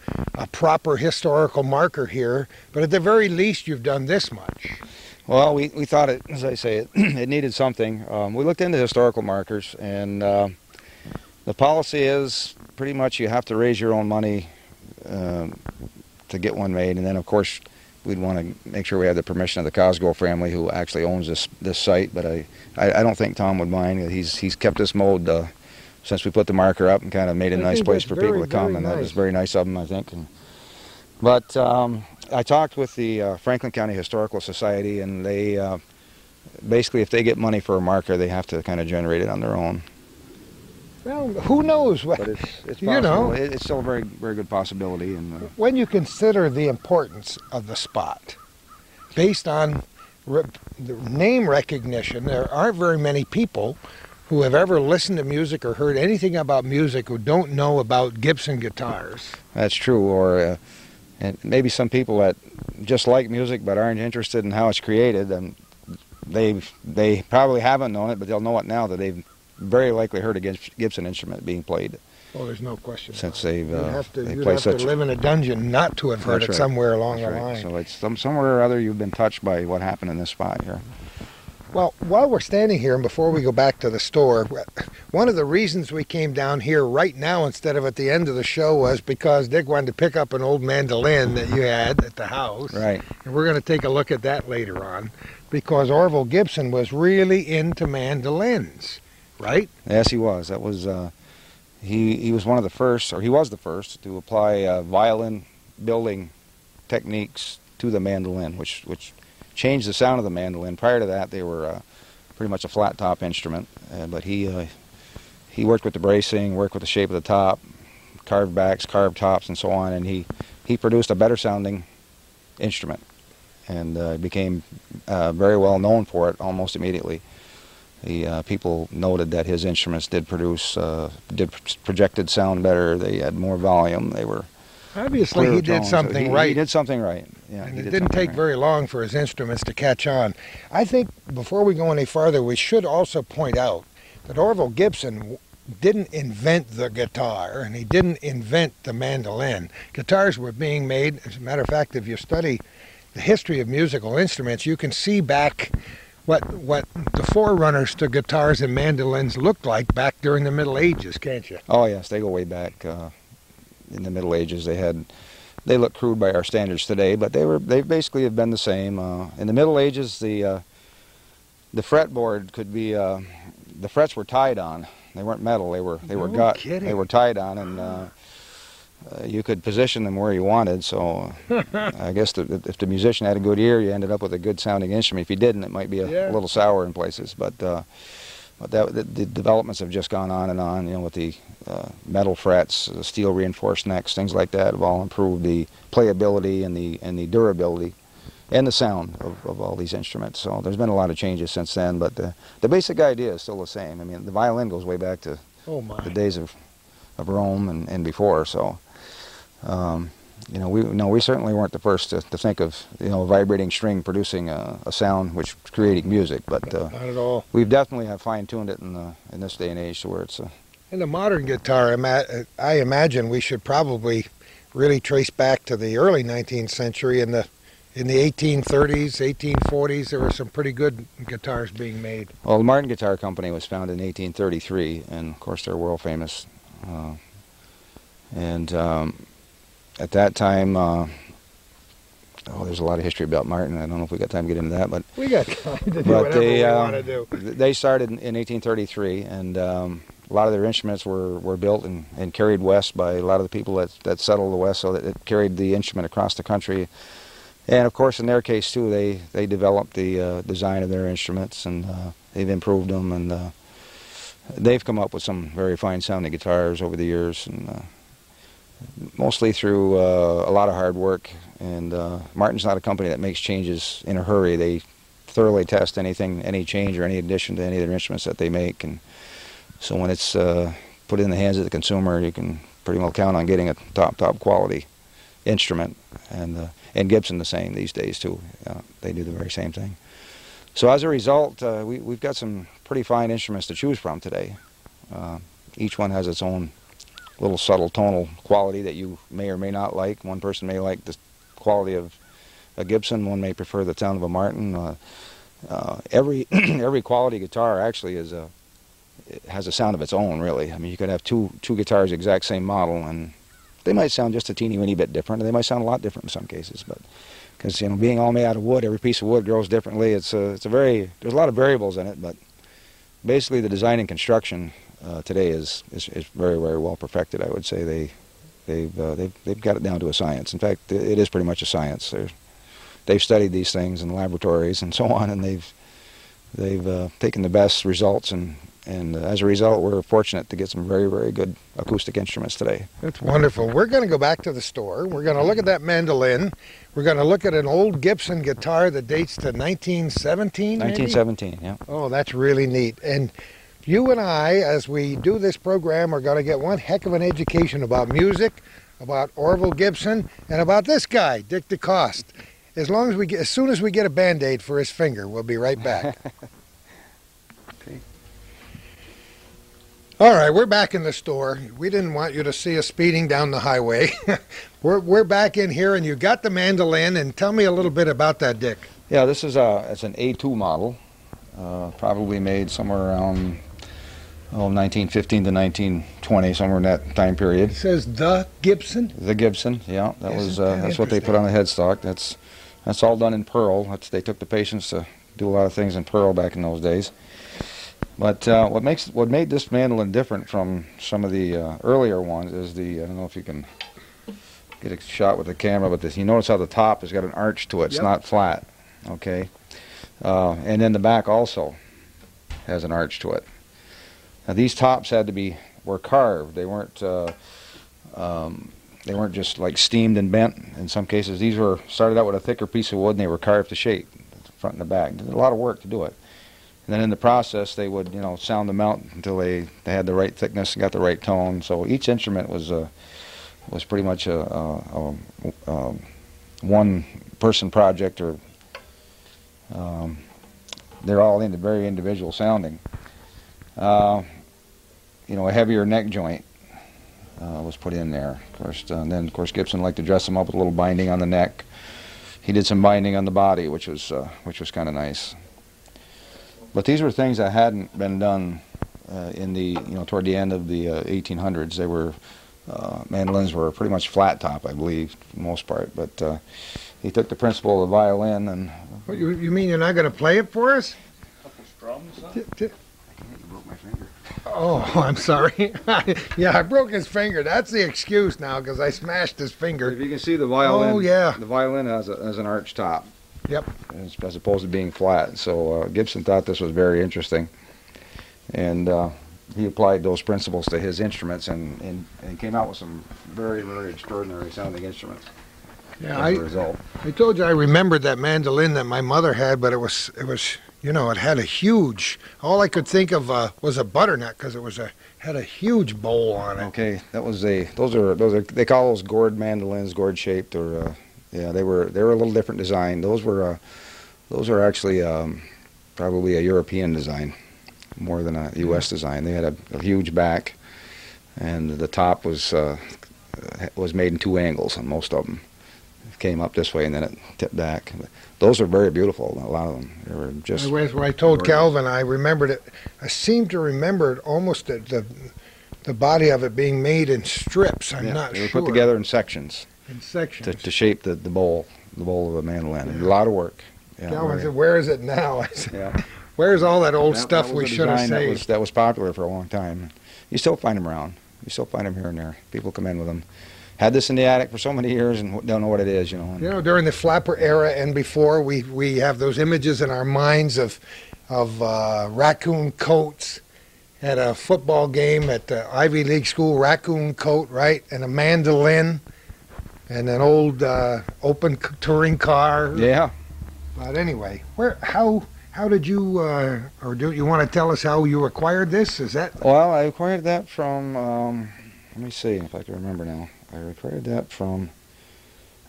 proper historical marker here, but at the very least you've done this much. Well, we thought it, as I say, it needed something. We looked into historical markers, and the policy is pretty much you have to raise your own money to get one made, and then of course we'd want to make sure we have the permission of the Cosgrove family, who actually owns this site. But I don't think Tom would mind. He's kept this mode since we put the marker up and kind of made a nice place for people to come, and that was very nice of them, I think. But I talked with the Franklin County Historical Society, and they basically, if they get money for a marker, they have to kind of generate it on their own. Well, who knows? But it's possible. You know, it's still a very, very good possibility. And when you consider the importance of the spot, based on the name recognition, there aren't very many people who have ever listened to music or heard anything about music who don't know about Gibson guitars. That's true, or and maybe some people that just like music but aren't interested in how it's created, and they probably haven't known it, but they'll know it now that they've very likely heard a Gibson instrument being played. Oh, there's no question. Since they've you'd have to such live in a dungeon not to have heard it somewhere along the line. So it's somewhere or other you've been touched by what happened in this spot here. Well, while we're standing here and before we go back to the store, one of the reasons we came down here right now instead of at the end of the show was because Dick wanted to pick up an old mandolin that you had at the house. Right. And we're going to take a look at that later on, because Orville Gibson was really into mandolins, right? Yes, he was. That was he was one of the first, or he was the first, to apply violin building techniques to the mandolin, which changed the sound of the mandolin. Prior to that, they were pretty much a flat top instrument, but he worked with the bracing, worked with the shape of the top, carved backs, carved tops, and so on, and he produced a better sounding instrument, and became very well known for it almost immediately. People noted that his instruments did projected sound better. They had more volume. They were obviously he did something right. He did something right. Yeah, and it didn't take very long for his instruments to catch on. I think before we go any farther, we should also point out that Orville Gibson didn't invent the guitar, and he didn't invent the mandolin. Guitars were being made. As a matter of fact, if you study the history of musical instruments, you can see back what the forerunners to guitars and mandolins looked like back during the Middle Ages, can't you? Oh yes, they go way back. In the Middle Ages, they look crude by our standards today, but they basically have been the same. In the Middle Ages, the fretboard could be the frets were tied on. They weren't metal. They were gut. Kidding. They were tied on, and you could position them where you wanted. So I guess if the musician had a good ear, you ended up with a good sounding instrument. If you didn't, it might be a little sour in places. But the developments have just gone on and on. You know, with the metal frets, steel reinforced necks, things like that have all improved the playability and the durability and the sound of all these instruments. So there's been a lot of changes since then, but the basic idea is still the same. I mean, the violin goes way back to the days of Rome and before. So you know, we certainly weren't the first to think of, you know, a vibrating string producing a sound which was creating music, but not at all. We've definitely have fine-tuned it in this day and age to where it's in the modern guitar, I imagine we should probably really trace back to the early 19th century. In the 1830s, 1840s, there were some pretty good guitars being made. Well, the Martin Guitar Company was founded in 1833, and of course they're world famous. At that time, there's a lot of history about Martin. I don't know if we got time to get into that, but we got time to do whatever we want to do. They started in 1833, and a lot of their instruments were built and carried west by a lot of the people that settled the west, so that it carried the instrument across the country. And of course, in their case too, they developed the design of their instruments, and they've improved them, and they've come up with some very fine sounding guitars over the years, and mostly through a lot of hard work. And Martin's not a company that makes changes in a hurry. They thoroughly test any change or any addition to any of their instruments that they make, and so when it's put in the hands of the consumer, you can pretty well count on getting a top quality instrument. And Gibson the same these days too. They do the very same thing. So as a result, we've got some pretty fine instruments to choose from today. Each one has its own little subtle tonal quality that you may or may not like. One person may like the quality of a Gibson, one may prefer the sound of a Martin. Every quality guitar actually has a sound of its own, really. I mean, you could have two guitars, exact same model, and they might sound just a teeny bit different, and they might sound a lot different in some cases. But because, you know, being all made out of wood, every piece of wood grows differently. There's a lot of variables in it, but basically the design and construction today is very well perfected. I would say they've got it down to a science. In fact, it is pretty much a science. They've studied these things in laboratories and so on, and they've taken the best results, and as a result, we're fortunate to get some very good acoustic instruments today. That's wonderful. We're going to go back to the store. We're going to look at that mandolin. We're going to look at an old Gibson guitar that dates to 1917, maybe? 1917, yeah. Oh, that's really neat. And you and I, as we do this program, are going to get one heck of an education about music, about Orville Gibson, and about this guy, Dick Decosse. As soon as we get a Band-Aid for his finger, we'll be right back. Okay. All right, we're back in the store. We didn't want you to see us speeding down the highway. We're back in here, and you got the mandolin. And tell me a little bit about that, Dick. Yeah, this is it's an A2 model, probably made somewhere around 1915 to 1920, somewhere in that time period. It says the Gibson. The Gibson, yeah, that's what they put on the headstock. That's all done in pearl. They took the patience to do a lot of things in pearl back in those days. But what made this mandolin different from some of the earlier ones is I don't know if you can get a shot with the camera, but you notice how the top has got an arch to it. It's not flat, okay? And then the back also has an arch to it. Now these tops were carved. They weren't they weren't just like steamed and bent. In some cases, these were started out with a thicker piece of wood, and they were carved to shape, the front and the back. They did a lot of work to do it. And then in the process, they would, you know, sound them out until they had the right thickness and got the right tone. So each instrument was pretty much a one-person project, or they're all very individual sounding. You know, a heavier neck joint was put in there. Of course, and then of course Gibson liked to dress them up with a little binding on the neck. He did some binding on the body, which was kind of nice. But these were things that hadn't been done in the, you know, toward the end of the 1800s. They were mandolins were pretty much flat top, I believe, for the most part. But he took the principle of the violin and. What, you mean you're not going to play it for us? Couple strums, huh? You broke my finger. Oh, I'm sorry. Yeah, I broke his finger. That's the excuse now, because I smashed his finger. If you can see the violin, oh yeah, the violin has an arch top. Yep. As opposed to being flat. So Gibson thought this was very interesting, and he applied those principles to his instruments, and came out with some very, very extraordinary sounding instruments. Yeah, as a result. I told you I remembered that mandolin that my mother had, but it was you know, it had a huge. All I could think of was a butternut, because it had a huge bowl on it. Okay, that was those are they call those gourd mandolins, gourd shaped, or yeah, they were a little different design. Those were actually probably a European design more than a U.S. design. They had a huge back, and the top was made in two angles on most of them. It came up this way and then it tipped back. Those are very beautiful. A lot of them. They were just. When I told Calvin, I remembered it. I seem to remember it almost the body of it being made in strips. I'm not sure. They were put together in sections. In sections. To shape the bowl of a mandolin. Yeah. A lot of work. Yeah, Calvin said, "Where is it now?" I said, yeah. "Where's all that old stuff we should have saved?" That was popular for a long time. You still find them around. You still find them here and there. People come in with them. Had this in the attic for so many years and don't know what it is, you know. You know, during the flapper era and before, we have those images in our minds of raccoon coats at a football game at the Ivy League school, raccoon coat, right, and a mandolin, and an old open touring car. Yeah. But anyway, how did you, or do you want to tell us how you acquired this? Is that? Well, I acquired that from, let me see if I can remember now. I acquired that from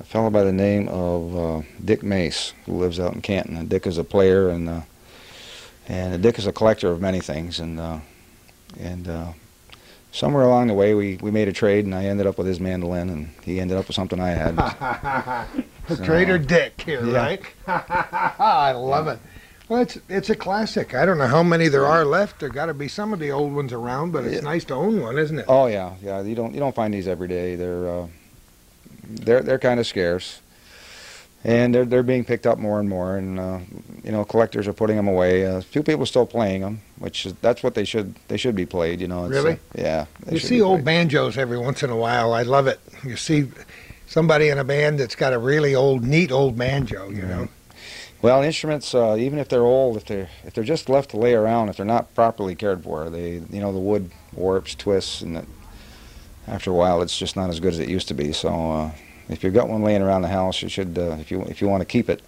a fellow by the name of Dick Mace, who lives out in Canton. And Dick is a player, and Dick is a collector of many things. And somewhere along the way, we made a trade, and I ended up with his mandolin, and he ended up with something I had. So, Trader Dick here, yeah. right? I love it. Well, it's a classic. I don't know how many there are left. There got to be some of the old ones around, but it's nice to own one, isn't it? Oh yeah, yeah. You don't find these every day. They're kind of scarce, and they're being picked up more and more. And you know, collectors are putting them away. A few people still playing them, that's what they should be played. You know. Really? Yeah. You see old banjos every once in a while. I love it. You see somebody in a band that's got a really neat old banjo. You know. Well, instruments, even if they're old, if they're just left to lay around, if they're not properly cared for, the wood warps, twists, and after a while, it's just not as good as it used to be. So, if you've got one laying around the house, you should, if you want to keep it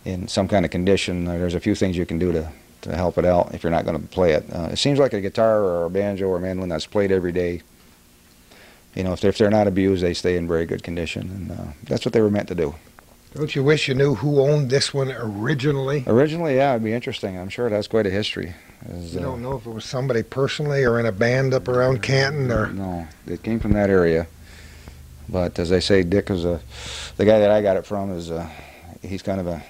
in some kind of condition, there's a few things you can do to help it out if you're not going to play it. It seems like a guitar or a banjo or a mandolin that's played every day. You know, if they're not abused, they stay in very good condition, and that's what they were meant to do. Don't you wish you knew who owned this one originally? Originally, yeah, it'd be interesting. I'm sure it has quite a history. You don't know if it was somebody personally or in a band up around Canton, or no, it came from that area. But as I say, Dick is the guy that I got it from. He's kind of a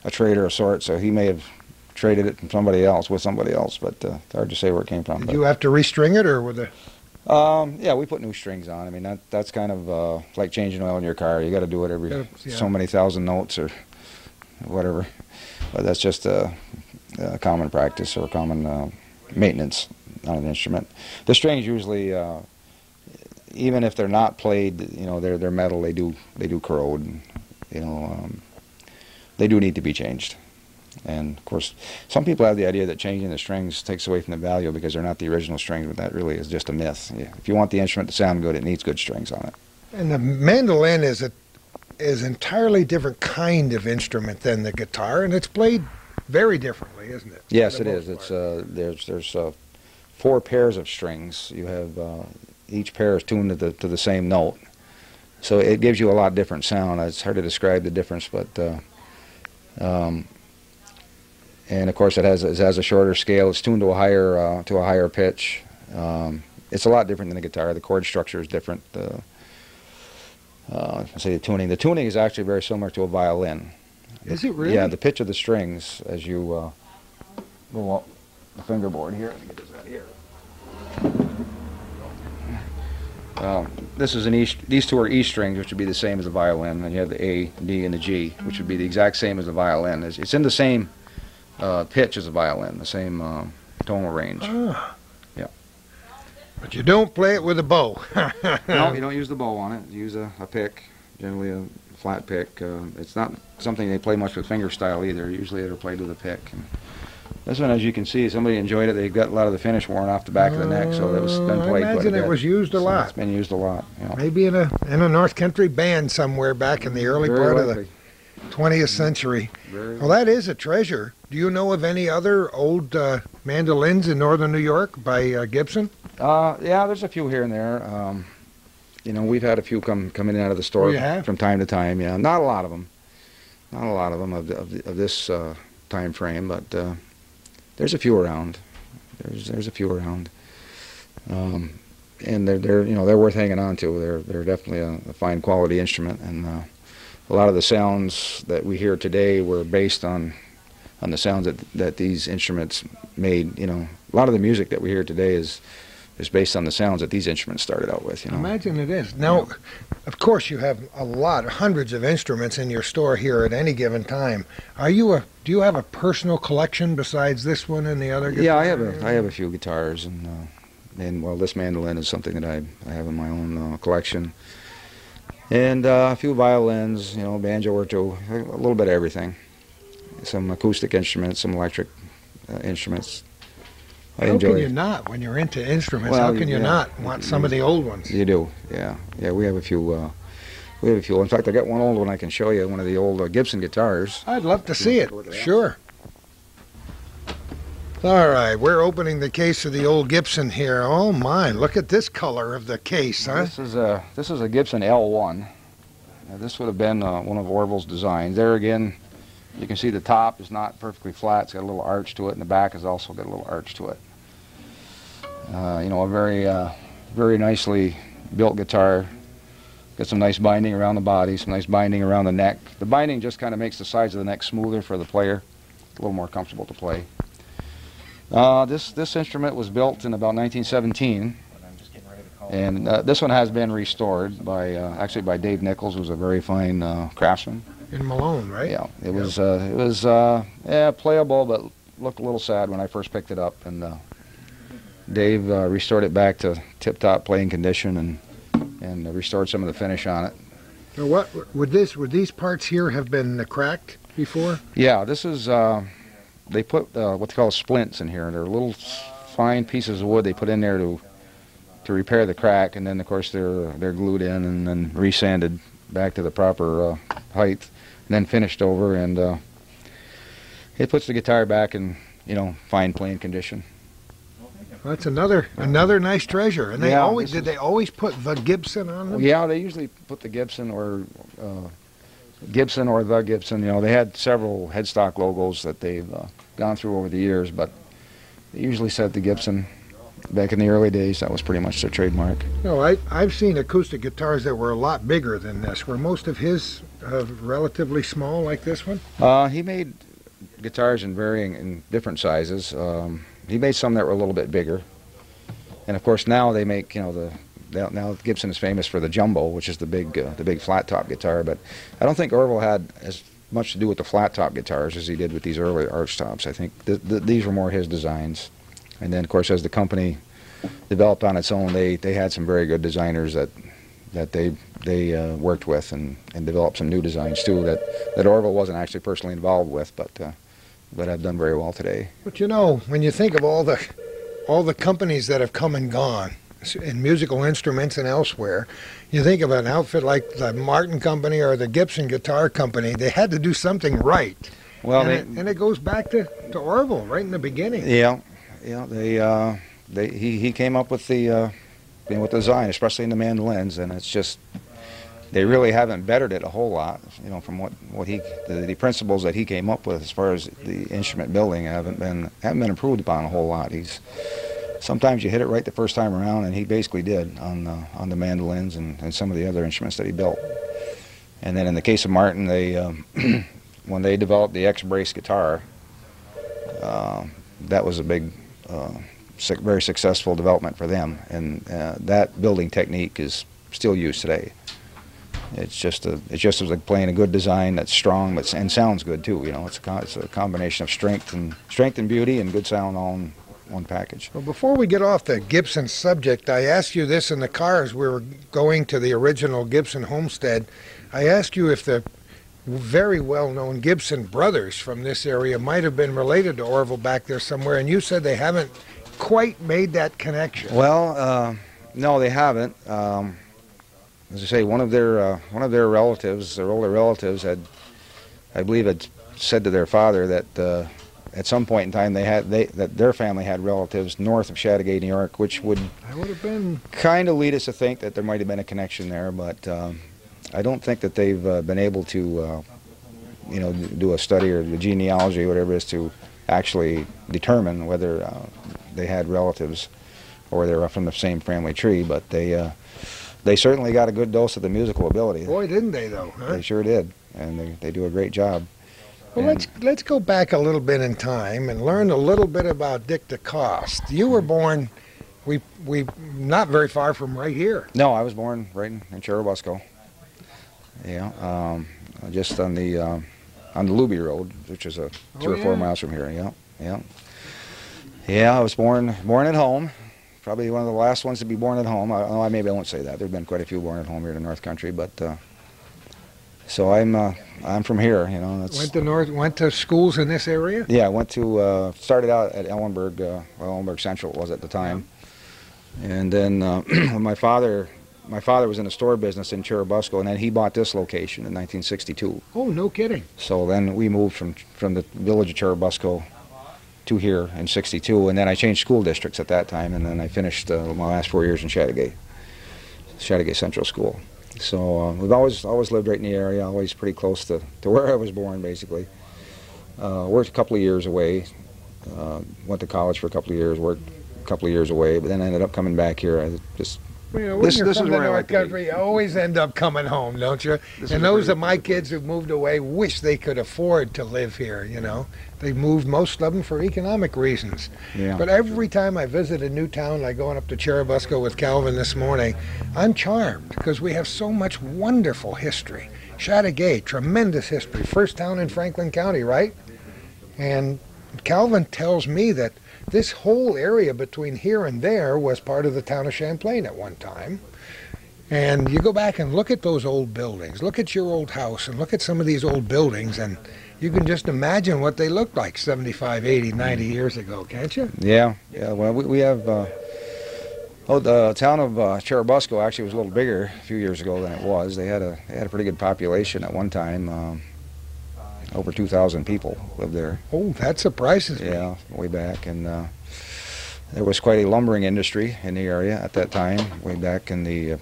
trader of sorts, so he may have traded it from somebody else with somebody else. But it's hard to say where it came from. Did you have to restring it, or with the? Yeah, we put new strings on. I mean, that's kind of like changing oil in your car. You got to do it every so many thousand notes or whatever. But that's just a common practice or common maintenance on an instrument. The strings usually, even if they're not played, you know, they're metal. They do corrode. And, you know, they do need to be changed. And of course, some people have the idea that changing the strings takes away from the value because they're not the original strings, but that really is just a myth. If you want the instrument to sound good, it needs good strings on it. And the mandolin is entirely different kind of instrument than the guitar, and it's played very differently, isn't it? Yes, it is. It's there's 4 pairs of strings. You have each pair is tuned to the same note, so it gives you a lot different sound. It's hard to describe the difference, but and of course it has a shorter scale. It's tuned to a higher pitch. It's a lot different than the guitar. The chord structure is different. Say the tuning. The tuning is actually very similar to a violin. Is it really? Yeah, the pitch of the strings as you go up the fingerboard here. Let me get this out here. This is an E. These 2 are E strings, which would be the same as the violin, and you have the A, D, and the G, which would be the exact same as the violin. It's in the same pitch as a violin, the same tonal range. Ah. Yeah. But you don't play it with a bow. No, you don't use the bow on it. You use a pick, generally a flat pick. It's not something they play much with fingerstyle either. Usually they're played with a pick. And this one, as you can see, somebody enjoyed it. They got a lot of the finish worn off the back of the neck, so that was been played quite a bit. I imagine it was used a lot. It's been used a lot. Yeah. Maybe in a North Country band somewhere back in the early part of the 20th century. Well, that is a treasure. Do you know of any other old mandolins in northern New York by Gibson? Yeah, there's a few here and there. You know, we've had a few come in and out of the store from time to time. Yeah, not a lot of them. Not a lot of them of this time frame, but there's a few around. There's a few around, and they're worth hanging on to. They're definitely a fine quality instrument, and a lot of the sounds that we hear today were based on the sounds that these instruments made. You know, a lot of the music that we hear today is based on the sounds that these instruments started out with. You know? Imagine it is. Now, of course, you have hundreds of instruments in your store here at any given time. Do you have a personal collection besides this one and the other guitars? Yeah, I have a few guitars, and well, this mandolin is something that I have in my own collection, and a few violins, you know, banjo or two, a little bit of everything. Some acoustic instruments, some electric instruments. How can you not, when you're into instruments? Well, how can you not want some of the old ones? You do, yeah. We have a few. In fact, I got one old one I can show you. One of the old Gibson guitars. I'd love to see it. Sure. All right, we're opening the case of the old Gibson here. Oh my! Look at this color of the case, huh? This is a Gibson L1. Now, this would have been one of Orville's designs. There again, you can see the top is not perfectly flat. It's got a little arch to it, and the back has also got a little arch to it. You know, a very nicely built guitar. Got some nice binding around the body, some nice binding around the neck. The binding just kind of makes the sides of the neck smoother for the player, a little more comfortable to play. This instrument was built in about 1917, and this one has been restored by actually by Dave Nichols, who's a very fine craftsman. In Malone, right? Yeah, it was playable, but looked a little sad when I first picked it up. And Dave restored it back to tip-top playing condition and restored some of the finish on it. Now, what would these parts here have been cracked before? Yeah, this is they put what they call splints in here. They're little fine pieces of wood they put in there to repair the crack, and then of course they're glued in and then resanded back to the proper height. And then finished over, and it puts the guitar back in, you know, fine playing condition. Well, that's another nice treasure. And they always put the Gibson on them? Yeah, they usually put the Gibson or the Gibson. You know, they had several headstock logos that they've gone through over the years, but they usually said the Gibson. Back in the early days, that was pretty much their trademark. No, I've seen acoustic guitars that were a lot bigger than this. Were most of his relatively small, like this one? He made guitars in different sizes. He made some that were a little bit bigger, and of course now they make, you know, now Gibson is famous for the jumbo, which is the big flat top guitar. But I don't think Orville had as much to do with the flat top guitars as he did with these early arch tops. I think these were more his designs. And then, of course, as the company developed on its own, they had some very good designers that they worked with and developed some new designs too that Orville wasn't actually personally involved with, but that have done very well today. But you know, when you think of all the companies that have come and gone in musical instruments and elsewhere, you think of an outfit like the Martin Company or the Gibson Guitar Company. They had to do something right. Well, and it goes back to Orville right in the beginning. Yeah, he came up with the with the design, especially in the mandolins, and it's just they really haven't bettered it a whole lot. You know, from what the principles that he came up with as far as the instrument building haven't been improved upon a whole lot. Sometimes you hit it right the first time around, and he basically did on the mandolins and some of the other instruments that he built. And then in the case of Martin, they when they developed the X-brace guitar, that was a big, very successful development for them, and that building technique is still used today. It's just like playing a good design that's strong and sounds good too. You know, it's a combination of strength and beauty and good sound all in one package. Well, before we get off the Gibson subject, I asked you this in the car as we were going to the original Gibson homestead. I asked you if the very well-known Gibson brothers from this area might have been related to Orville back there somewhere, and you said they haven't quite made that connection. Well, no, they haven't. As I say, one of their relatives, their older relatives, I believe, had said to their father that at some point in time that their family had relatives north of Chateauguay, New York, which would have been kind of lead us to think that there might have been a connection there, but I don't think that they've been able to, do a study or the genealogy, whatever it is, to actually determine whether they had relatives or they were from the same family tree. But they certainly got a good dose of the musical ability. Boy, didn't they, though? Huh? They sure did, and they do a great job. Well, let's go back a little bit in time and learn a little bit about Dick Decosse. You were born, we not very far from right here. No, I was born right in Churubusco. Yeah, just on the Luby Road, which is 2 or 4 miles from here. Yeah. I was born at home. Probably one of the last ones to be born at home. Maybe I won't say that. There've been quite a few born at home here in the North Country, but so I'm from here. You know. Went to schools in this area. Yeah, I went to started out at Ellenburg Central it was at the time, and then when my father was in the store business in Churubusco, and then he bought this location in 1962. Oh, no kidding. So then we moved from the village of Churubusco to here in '62, and then I changed school districts at that time, and then I finished my last 4 years in Chateauguay Central School. So we've always lived right in the area, always pretty close to where I was born, basically. Worked a couple of years away, went to college for a couple of years, worked a couple of years away, but then I ended up coming back here. This is from the where I North like to be. Country, you always end up coming home, don't you? And those of my kids who moved away wish they could afford to live here, you know. They moved, most of them, for economic reasons. Yeah. But every time I visit a new town, like going up to Churubusco with Calvin this morning, I'm charmed because we have so much wonderful history. Chateauguay, tremendous history. First town in Franklin County, right? And Calvin tells me that this whole area between here and there was part of the town of Champlain at one time. And you go back and look at those old buildings, look at your old house, and look at some of these old buildings, and you can just imagine what they looked like 75, 80, 90 years ago, can't you? Yeah. Well, we have... the town of Churubusco actually was a little bigger a few years ago than it was. They had a pretty good population at one time. Over 2,000 people lived there. Oh, that surprises me. Yeah, way back. And there was quite a lumbering industry in the area at that time, way back in the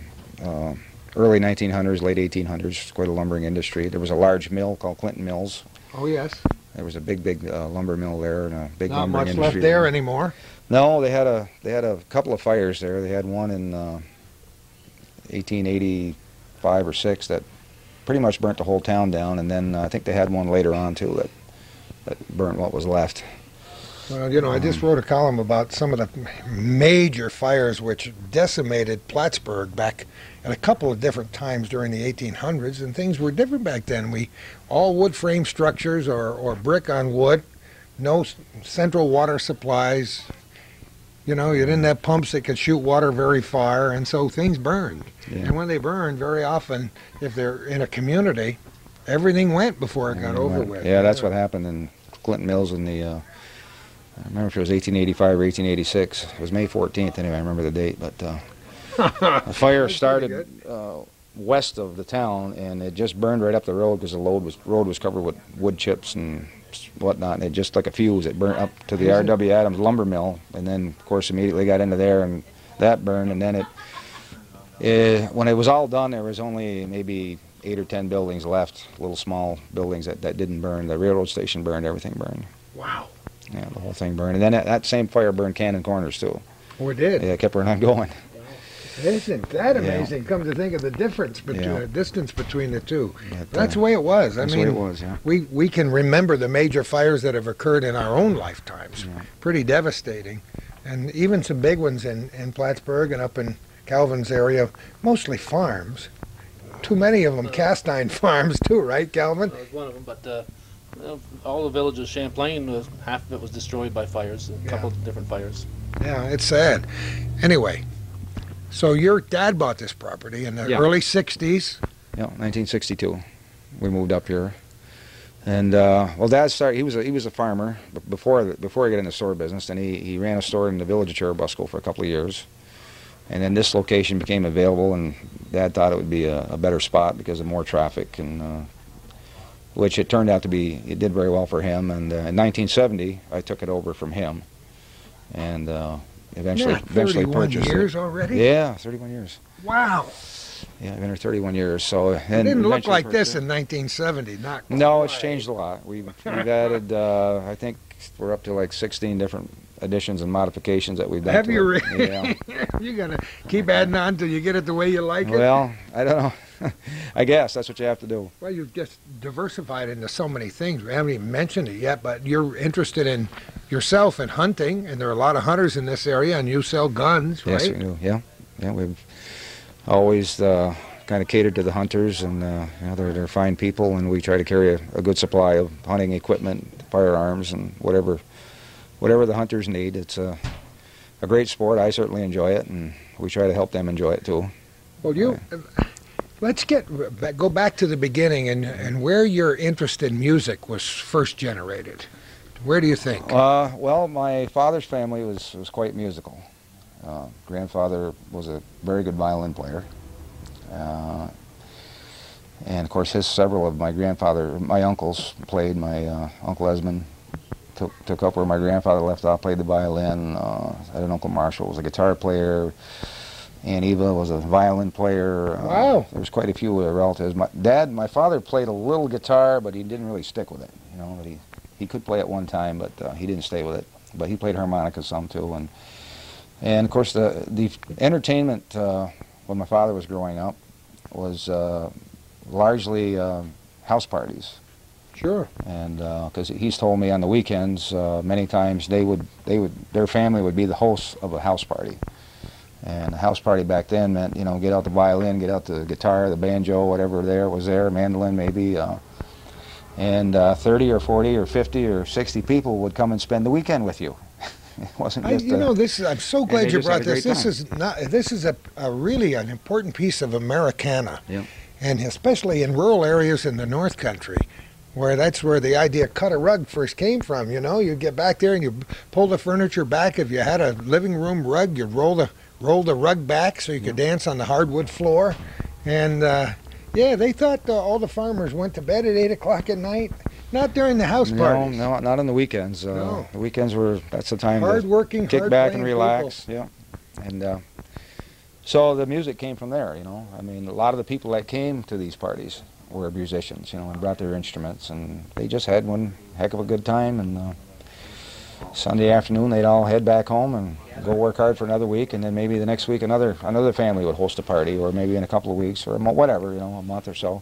early 1900s, late 1800s, quite a lumbering industry. There was a large mill called Clinton Mills. Oh, yes. There was a big lumber mill there and a big Not lumbering much industry. left there anymore. No, they had a couple of fires there. They had one in 1885 or 6 that pretty much burnt the whole town down, and then I think they had one later on too that burnt what was left. Well, you know, I just wrote a column about some of the major fires which decimated Plattsburgh back at a couple of different times during the 1800s, and things were different back then. All wood frame structures or brick on wood, no central water supplies. You know, you didn't have pumps that could shoot water very far, and so things burned. Yeah. And when they burned, very often, if they're in a community, everything went before it got over with. Yeah, that's what happened in Clinton Mills in the, I remember if it was 1885 or 1886. It was May 14th anyway, I remember the date. But the fire started west of the town, and it just burned right up the road because the road was covered with wood chips and whatnot, and it just like a fuse. It burnt up to the R.W. Adams lumber mill, and then, of course, immediately got into there, and that burned, and then when it was all done, there was only maybe 8 or 10 buildings left, little small buildings that didn't burn. The railroad station burned, everything burned. Wow. Yeah, the whole thing burned. And then that same fire burned Cannon Corners, too. Oh, it did? Yeah, it kept on going. Isn't that amazing? Come to think of the difference, distance between the two. That's the way it was. That's I mean, the way it was, yeah. We can remember the major fires that have occurred in our own lifetimes. Yeah. Pretty devastating. And even some big ones in Plattsburgh and up in Calvin's area, mostly farms. Too many of them cast iron farms too, right, Calvin? That was one of them, but all the villages, Champlain, half of it was destroyed by fires, a couple of different fires. Yeah, it's sad. Anyway, so your dad bought this property in the early 60s? Yeah, 1962. We moved up here. And, well, Dad started, he was a farmer before he got in the store business, and he ran a store in the village of Cherubusco for a couple of years. And then this location became available, and Dad thought it would be a better spot because of more traffic, and which it turned out to be. It did very well for him. And in 1970, I took it over from him, and eventually purchased it. 31 years already? Yeah, 31 years. Wow. Yeah, I've been here 31 years. So it didn't look like this in 1970. Not quite. No, it's changed a lot. We've added. I think we're up to like 16 different additions and modifications that we've done. Have you really? Yeah. You're gonna keep adding on till you get it the way you like it? Well, I don't know. I guess that's what you have to do. Well, you've just diversified into so many things. We haven't even mentioned it yet, but you're interested in yourself in hunting, and there are a lot of hunters in this area, and you sell guns, right? Yes, we do. Yeah, we've always kind of catered to the hunters, and they're fine people, and we try to carry a good supply of hunting equipment, firearms, and whatever the hunters need. It's a great sport. I certainly enjoy it, and we try to help them enjoy it too. Well, let's go back to the beginning and where your interest in music was first generated. Where do you think? Well, my father's family was quite musical. Grandfather was a very good violin player, and of course several of my uncles played. My Uncle Esmond took up where my grandfather left off, played the violin. I had an Uncle Marshall was a guitar player. Aunt Eva was a violin player. Wow. There was quite a few relatives. My father played a little guitar, but he didn't really stick with it. But he could play at one time, but he didn't stay with it. But he played harmonica some too, and of course the entertainment when my father was growing up was largely house parties. Sure. And because he's told me on the weekends many times their family would be the hosts of a house party. And a house party back then meant, get out the violin, get out the guitar, the banjo, whatever was there, mandolin maybe, and 30 or 40 or 50 or 60 people would come and spend the weekend with you. It wasn't just I'm so glad you brought this. This is a really an important piece of Americana, and especially in rural areas in the North Country, where that's where the idea cut a rug first came from. You'd get back there and you pull the furniture back. If you had a living room rug, you'd roll the rug back so you could dance on the hardwood floor. And they thought all the farmers went to bed at 8 o'clock at night. Not during the house parties. No, not on the weekends. No. The weekends that's the time hard-working, to kick back and relax. People. Yeah, and so the music came from there. I mean, a lot of the people that came to these parties were musicians. And brought their instruments, and they just had one heck of a good time. And Sunday afternoon, they'd all head back home and go work hard for another week, and then maybe the next week another family would host a party, or maybe in a couple of weeks, or whatever, a month or so.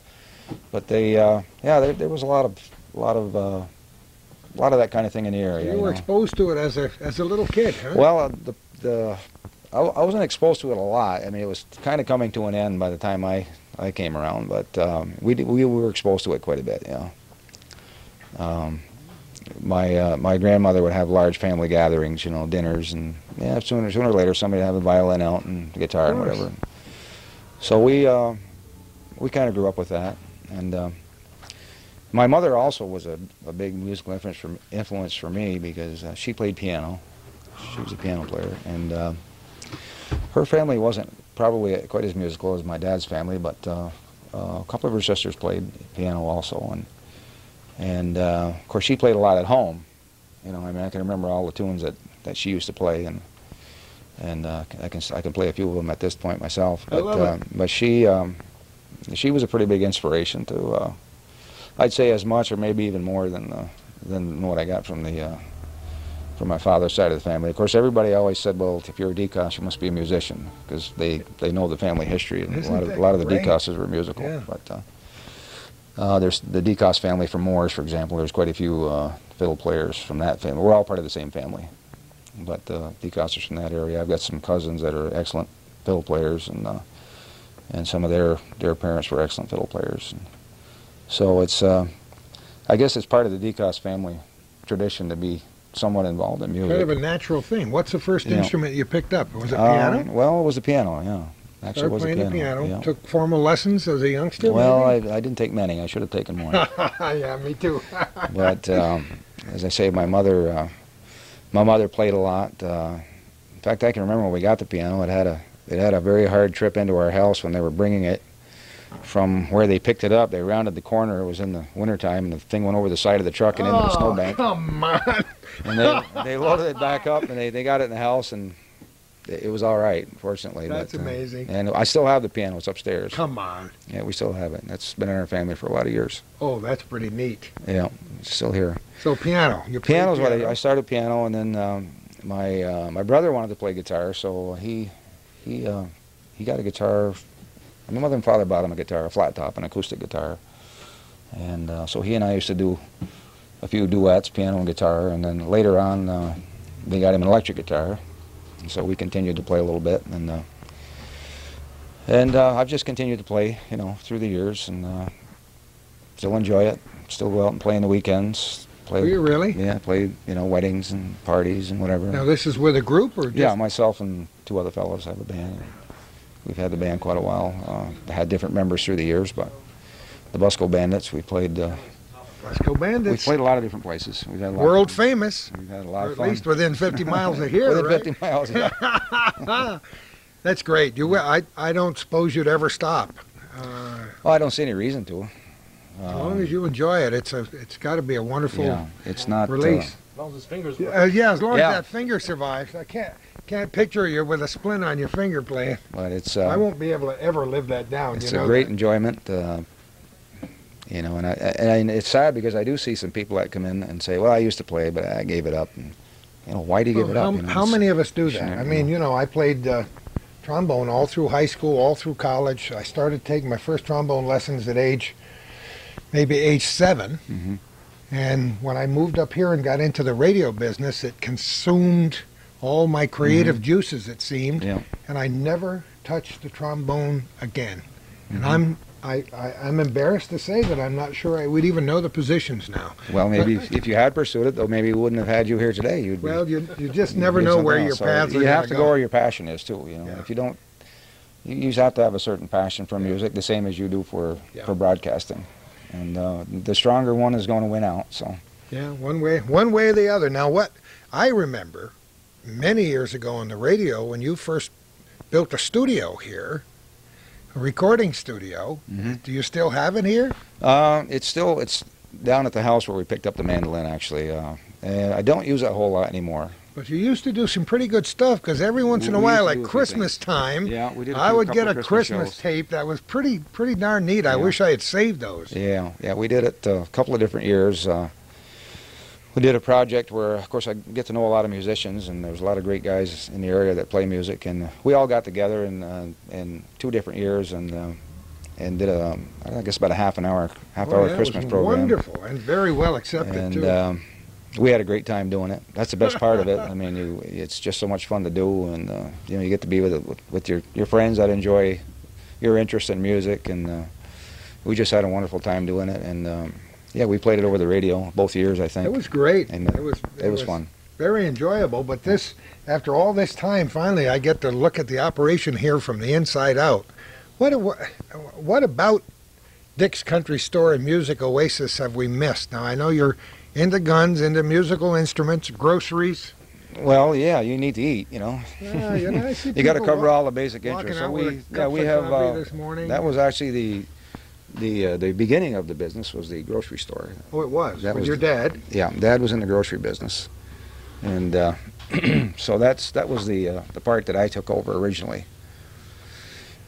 But there was a lot of that kind of thing in the area. You were exposed to it as a little kid, huh? Well, I wasn't exposed to it a lot. I mean, it was kind of coming to an end by the time I came around, but we were exposed to it quite a bit. Yeah. My grandmother would have large family gatherings, dinners, and sooner or later somebody would have a violin out and a guitar and whatever. So we kind of grew up with that, and My mother also was a big musical influence for me because she played piano. She was a piano player, and her family wasn't probably quite as musical as my dad's family, but a couple of her sisters played piano also, and of course she played a lot at home. You know, I mean, I can remember all the tunes that she used to play, and I can play a few of them at this point myself. But she was a pretty big inspiration to, I'd say as much or maybe even more than what I got from my father's side of the family. Of course, everybody always said, well, if you're a Decosse, you must be a musician, because they know the family history, and a lot of the Decosses were musical. Yeah. But there's the Decosse family from Moores, for example. There's quite a few fiddle players from that family. We're all part of the same family, but Decosses from that area. I've got some cousins that are excellent fiddle players, and some of their parents were excellent fiddle players. And so it's, I guess it's part of the Decosse family tradition to be somewhat involved in music. Kind of a natural thing. What's the first instrument you picked up? Was it piano? Well, it was the piano, yeah. Actually, it was playing the piano. Yeah. Took formal lessons as a youngster? Well, I didn't take many. I should have taken more. Yeah, me too. But as I say, my mother played a lot. In fact, I can remember when we got the piano. It had a very hard trip into our house when they were bringing it from where they picked it up. They rounded the corner. It was in the wintertime, and the thing went over the side of the truck and into the snowbank. Come on! And they loaded it back up, and they got it in the house, and it was all right, fortunately. That's amazing. And I still have the piano. It's upstairs. Come on. Yeah, we still have it. That's been in our family for a lot of years. Oh, that's pretty neat. Yeah, it's still here. So piano. Piano's what I started piano, and then my brother wanted to play guitar, so he got a guitar. My mother and father bought him a guitar, a flat top, an acoustic guitar, and so he and I used to do a few duets, piano and guitar, and then later on they got him an electric guitar, and so we continued to play a little bit, and I've just continued to play, you know, through the years, and still enjoy it. Still go out and play on the weekends. Do you really? Yeah, play, you know, weddings and parties and whatever. Now this is with a group, or just... Yeah, myself and two other fellows have a band. We've had the band quite a while. Had different members through the years, but the Busco Bandits, we played. Busco Bandits. We played a lot of different places. We've had a lot world famous. We've had a lot of at fun. Least within 50 miles of here, within right? 50 miles. Yeah. That's great. I don't suppose you'd ever stop. Well, I don't see any reason to. As long as you enjoy it, it's got to be a wonderful it's not, release. As long as his fingers work. Yeah, as long as that finger survives. I can't picture you with a splint on your finger playing. But it's. I won't be able to ever live that down. It's you know a great that? enjoyment. You know, and it's sad because I do see some people that come in and say, "Well, I used to play, but I gave it up." And, you know, why do you give it up? You know, how many of us do that? I mean, you know, I played trombone all through high school, all through college. I started taking my first trombone lessons at maybe age 7. Mm-hmm. And when I moved up here and got into the radio business, it consumed all my creative juices, it seemed. Yeah. And I never touched the trombone again. Mm-hmm. And I'm embarrassed to say that I'm not sure I would even know the positions now. Well, maybe if you had pursued it, though, maybe we wouldn't have had you here today. You just never know where your paths are. You have to go where your passion is too. You know, if you don't, you just have to have a certain passion for music, the same as you do for broadcasting. And the stronger one is going to win out. So. Yeah, one way or the other. Now, what I remember many years ago on the radio when you first built a studio here. A recording studio. Mm-hmm. Do you still have it here? It's down at the house where we picked up the mandolin, actually. And I don't use it a whole lot anymore. But you used to do some pretty good stuff, because every once in a while, like Christmas time, I would get a Christmas tape that was pretty darn neat. I wish I had saved those. Yeah, we did it a couple of different years. We did a project where, of course, I get to know a lot of musicians, and there's a lot of great guys in the area that play music, and we all got together in 2 different years and did I guess about a half hour Christmas program. Wonderful and very well accepted too. We had a great time doing it. That's the best part of it. I mean, it's just so much fun to do, and you know, you get to be with your friends that enjoy your interest in music, and we just had a wonderful time doing it, and. Yeah, we played it over the radio both years, I think. It was great. And it was fun. Very enjoyable. But after all this time, finally, I get to look at the operation here from the inside out. What about Dick's Country Store and Music Oasis have we missed? Now, I know you're into guns, into musical instruments, groceries. Well, yeah, you need to eat, you know. Yeah, you know, I see You got to people cover all the basic walking interests. So out with we, a cup we of have coffee this morning. that was actually the beginning of the business was the grocery store. Oh, it was. That With was your dad. Yeah, Dad was in the grocery business, and so that was the part that I took over originally.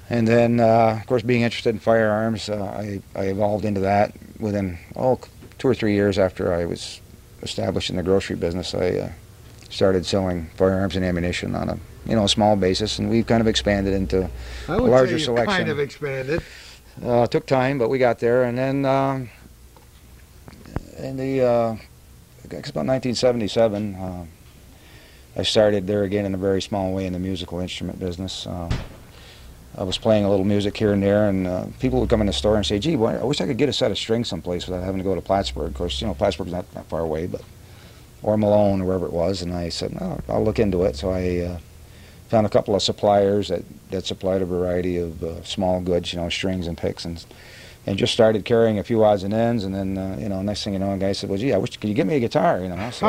And then, of course, being interested in firearms, I evolved into that within 2 or 3 years after I was established in the grocery business. I started selling firearms and ammunition on a small basis, and we've kind of expanded into I a would larger say selection. kind of expanded. Took time, but we got there, and then I guess about 1977, I started there again in a very small way in the musical instrument business. I was playing a little music here and there, and people would come in the store and say, "Gee, boy, I wish I could get a set of strings someplace without having to go to Plattsburgh." Of course, Plattsburgh's not that far away, or Malone, or wherever it was. And I said, "No, I'll look into it." So I found a couple of suppliers that supplied a variety of small goods, strings and picks, and just started carrying a few odds and ends. And then, next thing you know, a guy said, "Well, gee, can you get me a guitar?" So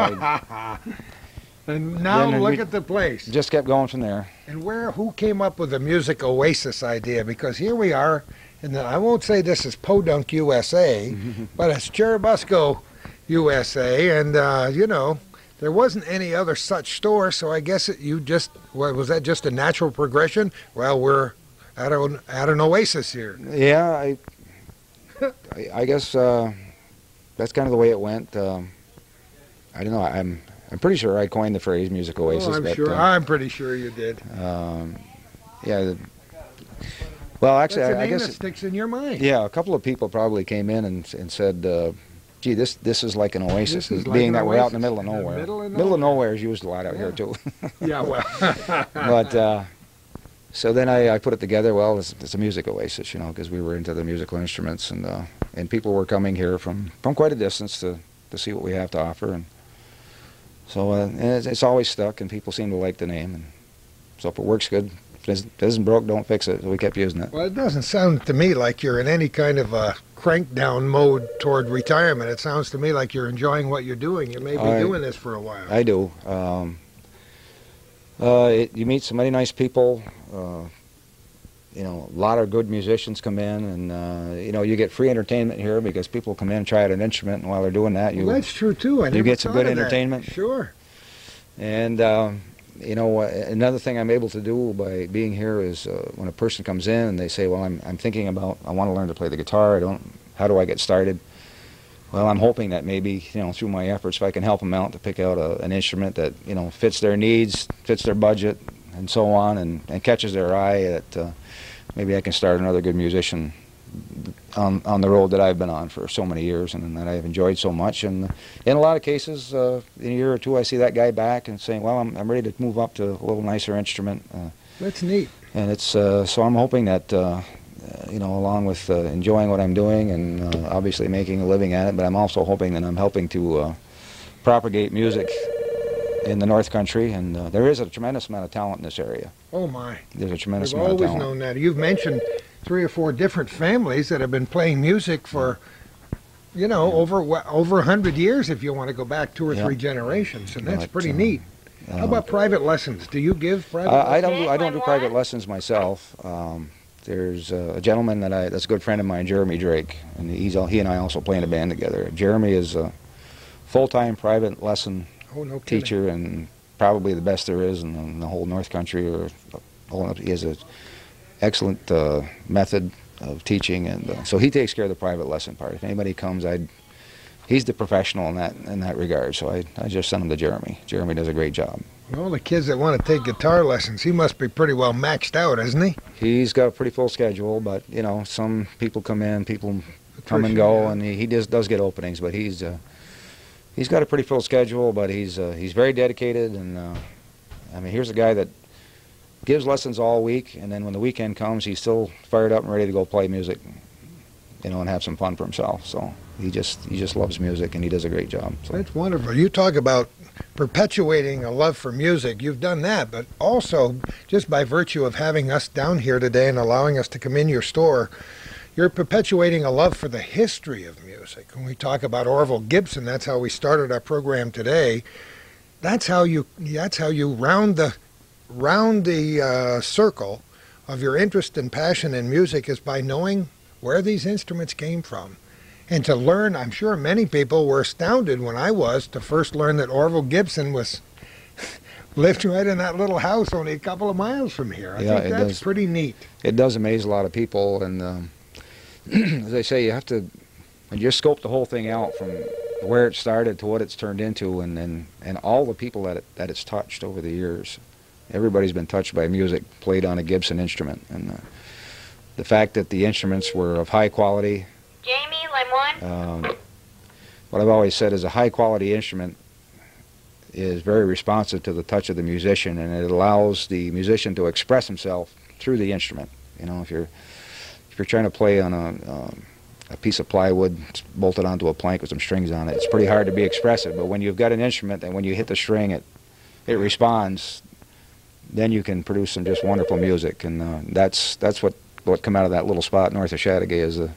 And now look at the place. just kept going from there. And who came up with the Music Oasis idea? Because here we are, and I won't say this is Podunk, USA, but it's Cherubusco, USA, and there wasn't any other such store, so I guess was that just a natural progression? Well, we're at an oasis here. Yeah, I guess that's kind of the way it went. I don't know. I'm pretty sure I coined the phrase "music oasis." Oh, I'm but, sure. I'm pretty sure you did. Yeah. Well, actually, That's a I name guess that sticks in your mind. Yeah, a couple of people probably came in and said, "Gee, this is like an oasis." This is like being an that we're out in the oasis. middle of nowhere. Middle of nowhere is used a lot out here too. Yeah, well. But so then I put it together. Well, it's a music oasis, because we were into the musical instruments, and people were coming here from quite a distance to see what we have to offer, and so and it's always stuck, and people seem to like the name, and so if it works good, if it isn't broke, don't fix it. So we kept using it. Well, it doesn't sound to me like you're in any kind of a crank down mode toward retirement. It sounds to me like you're enjoying what you're doing. You may be doing this for a while. I do. You meet so many nice people. A lot of good musicians come in, and you get free entertainment here because people come in and try out an instrument, and while they're doing that, Well, that's true too. I you never get some thought good of that. entertainment. Sure. And another thing I'm able to do by being here is when a person comes in and they say, "Well, I'm thinking about, I want to learn to play the guitar. How do I get started?" Well, I'm hoping that maybe through my efforts, if I can help them out to pick out an instrument that fits their needs, fits their budget, and so on, and catches their eye, that maybe I can start another good musician on the road that I've been on for so many years and that I've enjoyed so much. And in a lot of cases, in a year or two, I see that guy back and saying, "Well, I'm ready to move up to a little nicer instrument." That's neat. And it's so I'm hoping that along with enjoying what I'm doing and obviously making a living at it, but I'm also hoping that I'm helping to propagate music in the North Country, and there is a tremendous amount of talent in this area. Oh my! There's a tremendous I've amount of always talent. known that. You've mentioned 3 or 4 different families that have been playing music for, over 100 years. If you want to go back 2 or 3 generations, and that's pretty neat. How about private lessons? Do you give private lessons? I don't do private lessons myself. There's a gentleman that's a good friend of mine, Jeremy Drake, and he and I also play in a band together. Jeremy is a full-time private lesson teacher, and probably the best there is in the whole North Country. He has an excellent method of teaching, and so he takes care of the private lesson part. If anybody comes, he's the professional in that regard. So I just send him to Jeremy. Jeremy does a great job. Well, the kids that want to take guitar lessons, he must be pretty well maxed out, isn't he? He's got a pretty full schedule, but some people come in, people come and go, and he does get openings, but he's got a pretty full schedule, but he's very dedicated, and here's a guy that gives lessons all week, and then when the weekend comes, he's still fired up and ready to go play music, and have some fun for himself. So he just loves music, and he does a great job. So. That's wonderful. You talk about perpetuating a love for music. You've done that, but also just by virtue of having us down here today and allowing us to come in your store, you're perpetuating a love for the history of music. When we talk about Orville Gibson, that's how we started our program today. That's how you round the circle of your interest and passion in music, is by knowing where these instruments came from. And to learn, I'm sure many people were astounded when I was to first learn that Orville Gibson lived right in that little house only a couple of miles from here. I think that's pretty neat. It does amaze a lot of people, and as I say, you have to just scope the whole thing out from where it started to what it's turned into, and all the people that it's touched over the years. Everybody's been touched by music played on a Gibson instrument, and the fact that the instruments were of high quality. Jamie, line 1. What I've always said is a high quality instrument is very responsive to the touch of the musician, and it allows the musician to express himself through the instrument. You know, if you're trying to play on a piece of plywood bolted onto a plank with some strings on it, it's pretty hard to be expressive. But when you've got an instrument and when you hit the string, it responds, then you can produce some just wonderful music. And that's what come out of that little spot north of Chateauguay, is a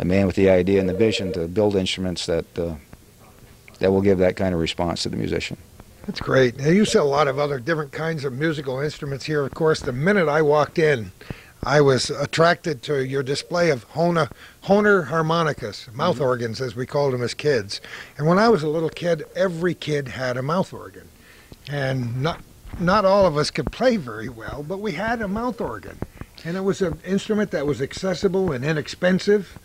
man with the idea and the vision to build instruments that will give that kind of response to the musician. That's great. Now, you sell a lot of other different kinds of musical instruments here. Of course, the minute I walked in, I was attracted to your display of Hohner harmonicas, mouth organs as we called them as kids. And when I was a little kid, every kid had a mouth organ. And not all of us could play very well, but we had a mouth organ. And it was an instrument that was accessible and inexpensive.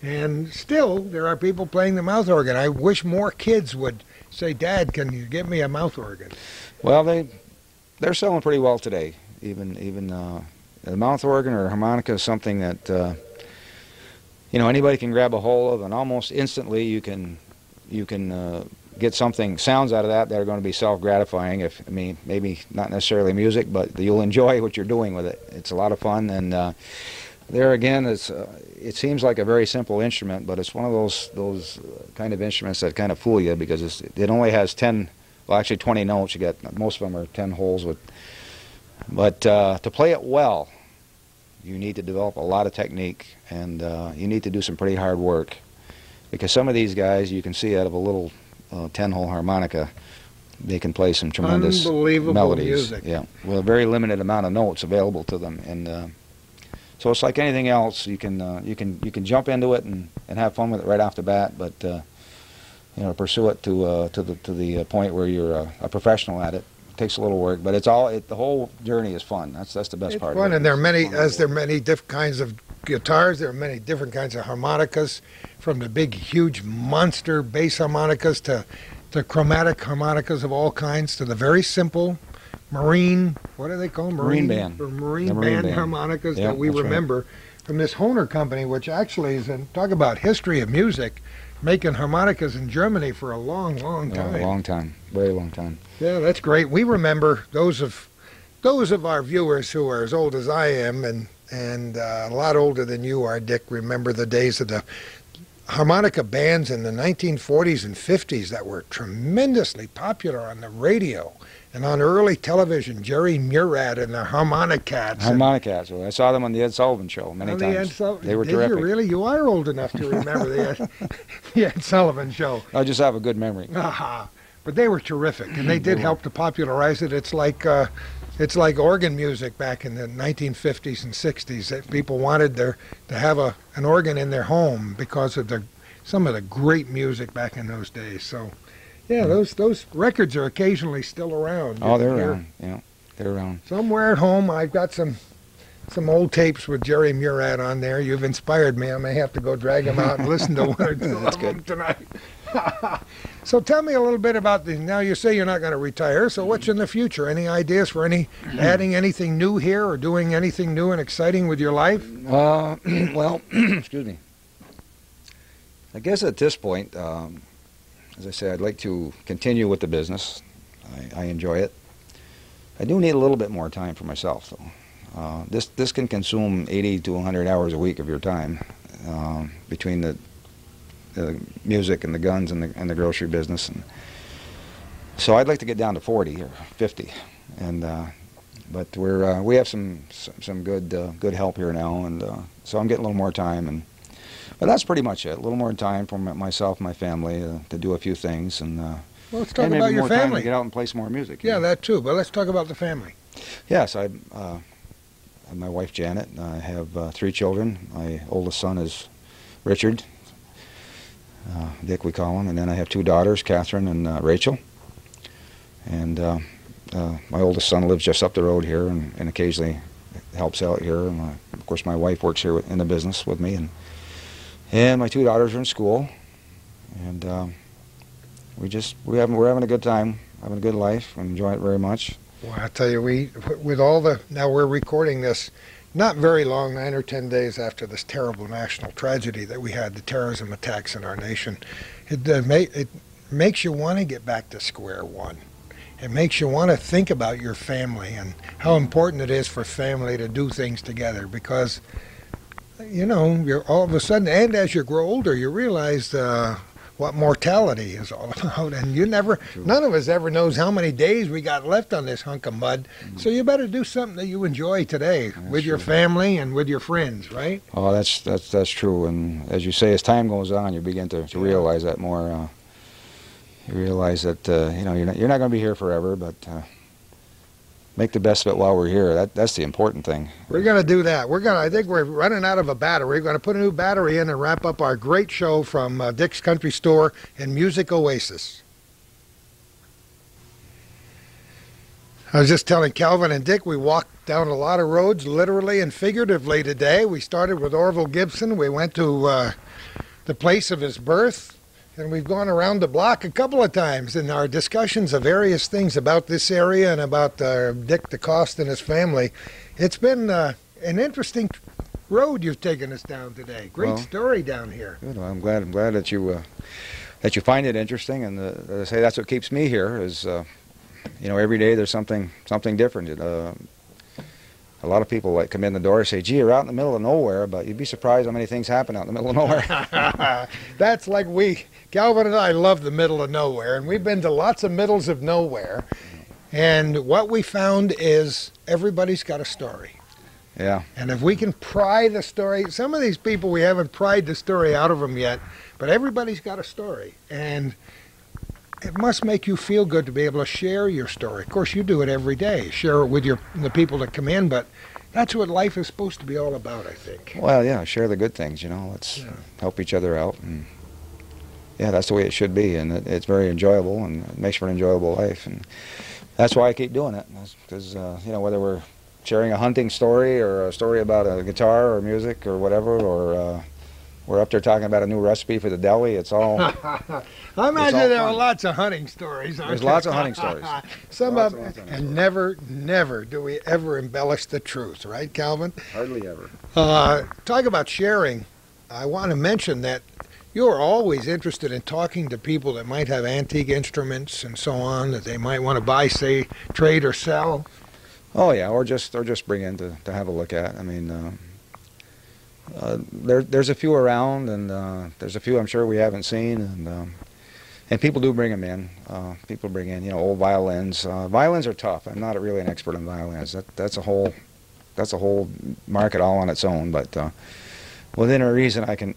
And still, there are people playing the mouth organ. I wish more kids would say, "Dad, can you get me a mouth organ?" Well, they're selling pretty well today. Even the mouth organ or harmonica is something that anybody can grab a hold of, and almost instantly you can get sounds out of that are going to be self-gratifying. Maybe not necessarily music, but you'll enjoy what you're doing with it. It's a lot of fun, and there again, it seems like a very simple instrument, but it's one of those kind of instruments that kind of fool you, because it only has 20 notes. Most of them are 10 holes but to play it well, you need to develop a lot of technique, and you need to do some pretty hard work, because some of these guys, you can see out of a little 10-hole harmonica, they can play some tremendous melodies. Music. Yeah, with a very limited amount of notes available to them, and so it's like anything else. You can jump into it and have fun with it right off the bat, but pursue it to the point where you're a professional at it. It takes a little work, but the whole journey is fun. That's the best part. It's fun, of it. and there are many different kinds of guitars. There are many different kinds of harmonicas, from the big, huge monster bass harmonicas to chromatic harmonicas of all kinds, to the very simple marine, what are they called? Marine band. Marine band harmonicas that we remember from this Hohner company, which actually is, talk about history of music, making harmonicas in Germany for a long, long time. A long time, very long time. Yeah, that's great. We remember those of our viewers who are as old as I am, and a lot older than you are, Dick, remember the days of the harmonica bands in the 1940s and 50s that were tremendously popular on the radio and on early television. Jerry Murad and the Harmonicats. Harmonicats. Well, I saw them on the Ed Sullivan Show many times. They were terrific. Did you really? You are old enough to remember the Ed Sullivan Show. I just have a good memory. But they were terrific, and they did help to popularize it. It's like organ music back in the 1950s and 60s. That people wanted to have an organ in their home because of some of the great music back in those days. So, yeah, those records are occasionally still around. Oh, they're around. Yeah, they're around. Somewhere at home, I've got some old tapes with Jerry Murad on there. You've inspired me. I may have to go drag them out and listen to one or two of them tonight. So tell me a little bit about now you say you're not going to retire, so what's in the future? Any ideas for adding anything new here or doing anything new and exciting with your life? Well, excuse me. I guess at this point, as I say, I'd like to continue with the business. I enjoy it. I do need a little bit more time for myself, though. This can consume 80 to 100 hours a week of your time between the music and the guns and the grocery business, and so I'd like to get down to 40 or 50, and but we have some good help here now, and so I'm getting a little more time, but that's pretty much it. A little more time for myself and my family to do a few things, and well, let's talk maybe about your more time family. to get out and play some more music. Yeah, that too. But let's talk about the family. Yes, I have my wife Janet. I have 3 children. My oldest son is Richard. Dick, we call him, and then I have 2 daughters, Catherine and Rachel. And my oldest son lives just up the road here, and occasionally helps out here. And of course, my wife works here in the business with me, and my 2 daughters are in school, and we're having a good time, having a good life, and enjoy it very much. Well, I tell you, now we're recording this not very long, 9 or 10 days after this terrible national tragedy that we had, the terrorism attacks in our nation. It makes you want to get back to square one. It makes you want to think about your family and how important it is for family to do things together, because, you know, you're all of a sudden, and as you grow older, you realize what mortality is all about, and none of us ever knows how many days we got left on this hunk of mud. So you better do something that you enjoy today with your family and with your friends, right? Oh, that's true. And as you say, as time goes on, you begin to realize that more. You realize that you know, you're not going to be here forever, but make the best of it while we're here. That's the important thing. We're going to do that. I think we're running out of a battery. We're going to put a new battery in and wrap up our great show from Dick's Country Store and Music Oasis. I was just telling Calvin and Dick, we walked down a lot of roads, literally and figuratively today. We started with Orville Gibson. We went to the place of his birth, and we've gone around the block a couple of times in our discussions of various things about this area and about Dick Decosse and his family. It's been an interesting road you've taken us down today. Great story down here. Good. Well, I'm glad that you find it interesting, and as I say, that's what keeps me here. Is you know, every day there's something different. A lot of people come in the door and say, "Gee, you're out in the middle of nowhere," but you'd be surprised how many things happen out in the middle of nowhere. That's like Calvin and I love the middle of nowhere, and we've been to lots of middles of nowhere. And what we found is everybody's got a story. Yeah. And if we can pry the story, some of these people we haven't pried the story out of them yet, but everybody's got a story. And it must make you feel good to be able to share your story. Of course, you do it every day. Share it with the people that come in, but that's what life is supposed to be all about, I think. Well, yeah, share the good things, you know. Let's help each other out. And yeah, that's the way it should be, and it's very enjoyable, and it makes for an enjoyable life. And that's why I keep doing it, because, you know, whether we're sharing a hunting story or a story about a guitar or music or whatever, or we're up there talking about a new recipe for the deli. It's all. I imagine there are lots of hunting stories. There's lots of hunting stories. Some of them, and never do we ever embellish the truth, right, Calvin? Hardly ever. Talk about sharing. I want to mention that you're always interested in talking to people that might have antique instruments and so on that they might want to buy, say, trade or sell. Oh yeah, or just bring in to have a look at. I mean. There's a few around, and there's a few I'm sure we haven't seen, and people do bring them in. People bring in, you know, old violins. Violins are tough. I'm not really an expert on violins. That's a whole market all on its own. But within a reason, I can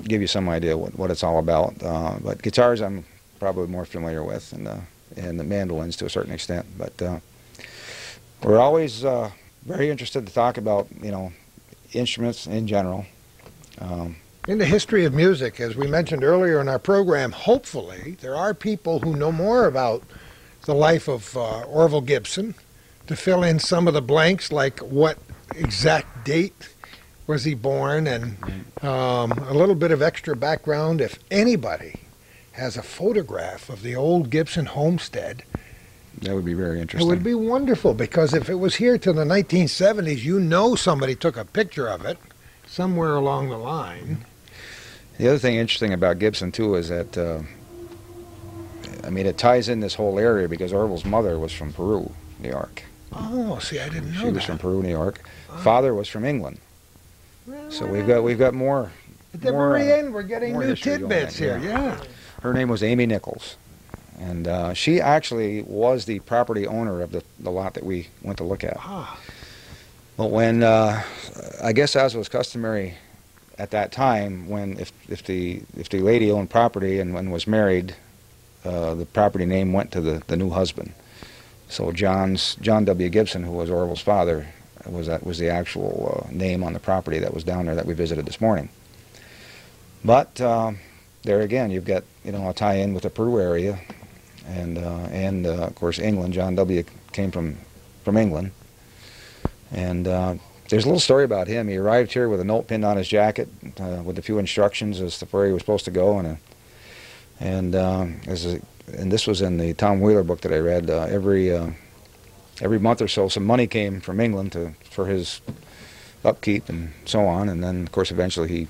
give you some idea what it's all about. But guitars, I'm probably more familiar with, and the mandolins to a certain extent. But we're always very interested to talk about, you know, instruments in general. In the history of music, as we mentioned earlier in our program, hopefully there are people who know more about the life of Orville Gibson to fill in some of the blanks, like what exact date was he born, and a little bit of extra background. If anybody has a photograph of the old Gibson homestead, that would be very interesting. It would be wonderful, because if it was here till the 1970s, you know somebody took a picture of it somewhere along the line. The other thing interesting about Gibson, too, is that, I mean, it ties in this whole area because Orville's mother was from Peru, New York. Oh, see, I didn't know that. She was from Peru, New York. Father was from England. So we've got more. At the very end, we're getting new tidbits here, yeah. Her name was Amy Nichols. And she actually was the property owner of the lot that we went to look at. Well, when I guess as was customary at that time, when if the lady owned property and was married, the property name went to the new husband. So John W. Gibson, who was Orville's father, was the actual name on the property that was down there that we visited this morning. But there again, you've got a tie-in with the Peru area, and of course England. John W. came from England, and there's a little story about him. He arrived here with a note pinned on his jacket with a few instructions as to where he was supposed to go, and this was in the Tom Wheeler book that I read. Every month or so, some money came from England for his upkeep and so on, and then of course eventually he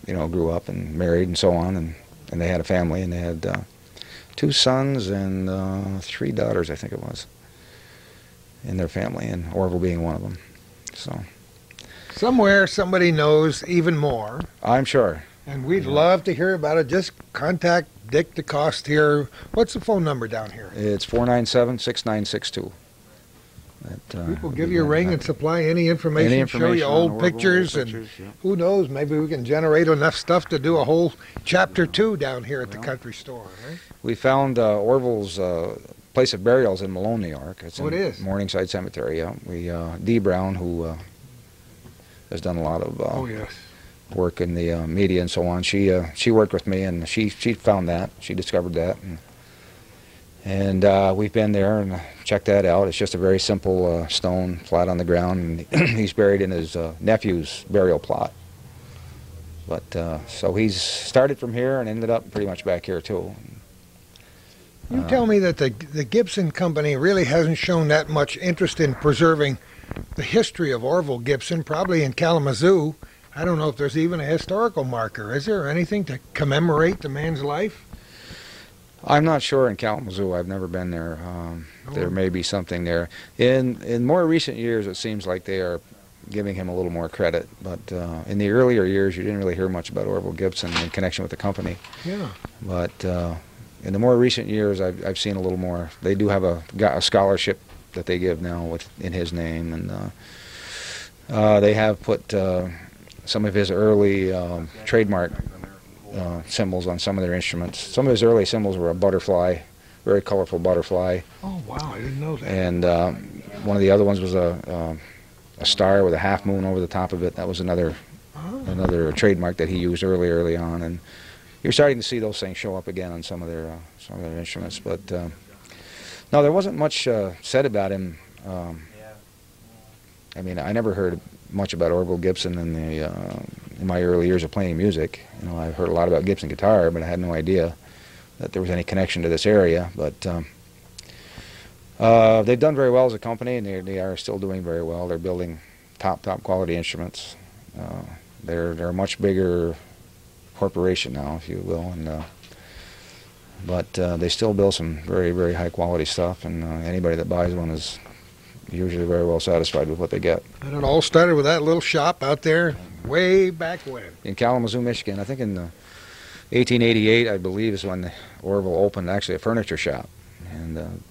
grew up and married and so on, and they had a family, and they had 2 sons and 3 daughters, I think it was, in their family, and Orville being one of them. So somewhere somebody knows even more. I'm sure. And we'd love to hear about it. Just contact Dick Decosse here. What's the phone number down here? It's 497-6962. People give you a ring and supply any information, show you old pictures, and who knows, maybe we can generate enough stuff to do a whole chapter 2 down here at the country store. Right? We found Orville's place of burials in Malone, New York. It's in it is? Morningside Cemetery. Yeah, Dee Brown, who has done a lot of work in the media and so on. She worked with me, and she found that. She discovered that, and we've been there and checked that out. It's just a very simple stone flat on the ground, and he's buried in his nephew's burial plot. But so he's started from here and ended up pretty much back here too. You tell me that the Gibson Company really hasn't shown that much interest in preserving the history of Orville Gibson, probably in Kalamazoo. I don't know if there's even a historical marker. Is there anything to commemorate the man's life? I'm not sure in Kalamazoo. I've never been there. There may be something there. In more recent years, it seems like they are giving him a little more credit. But in the earlier years, you didn't really hear much about Orville Gibson in connection with the company. Yeah. But in the more recent years, I've seen a little more. They do have a scholarship that they give now in his name, and they have put some of his early trademark symbols on some of their instruments. Some of his early symbols were a butterfly, very colorful butterfly. Oh wow, I didn't know that. And one of the other ones was a star with a half moon over the top of it. That was another trademark that he used early on. And you're starting to see those things show up again on some of their instruments. But no, there wasn't much said about him. I mean, I never heard much about Orville Gibson in my early years of playing music. I've heard a lot about Gibson guitar, but I had no idea that there was any connection to this area. But they've done very well as a company, and they are still doing very well. They're building top quality instruments. They're a much bigger corporation now, if you will, and but they still build some very, very high quality stuff, and anybody that buys one is usually very well satisfied with what they get. And it all started with that little shop out there way back when? In Kalamazoo, Michigan. I think in 1888, I believe, is when Orville opened actually a furniture shop and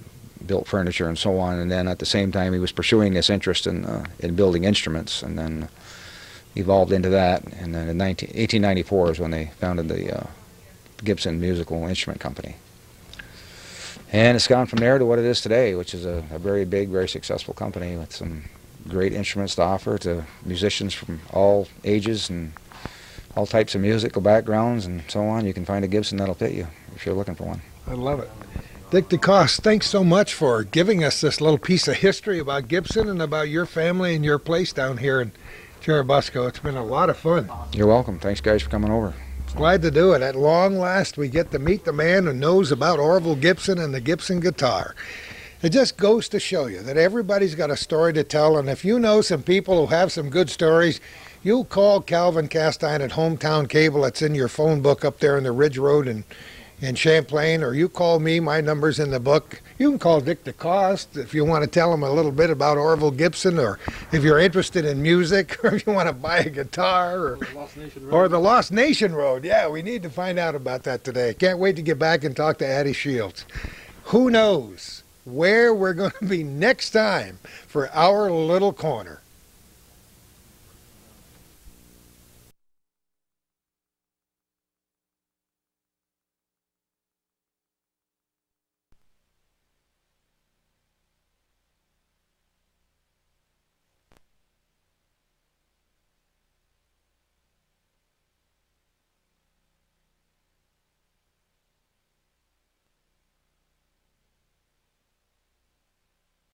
built furniture and so on. And then at the same time, he was pursuing this interest in building instruments, and then evolved into that. And then in 1894 is when they founded the Gibson Musical Instrument Company. And it's gone from there to what it is today, which is a very big, very successful company with some great instruments to offer to musicians from all ages and all types of musical backgrounds and so on. You can find a Gibson that'll fit you if you're looking for one. I love it. Dick Decosse, thanks so much for giving us this little piece of history about Gibson and about your family and your place down here in Cherubusco. It's been a lot of fun. You're welcome. Thanks, guys, for coming over. Glad to do it. At long last, we get to meet the man who knows about Orville Gibson and the Gibson guitar. It just goes to show you that everybody's got a story to tell, and if you know some people who have some good stories, you call Calvin Castine at Hometown Cable. That's in your phone book up there on the Ridge Road in Champlain, or you call me. My number's in the book. You can call Dick Decosse if you want to tell him a little bit about Orville Gibson, or if you're interested in music, or if you want to buy a guitar, or the Lost Nation Road. Yeah, we need to find out about that today. Can't wait to get back and talk to Addie Shields. Who knows where we're going to be next time for our little corner.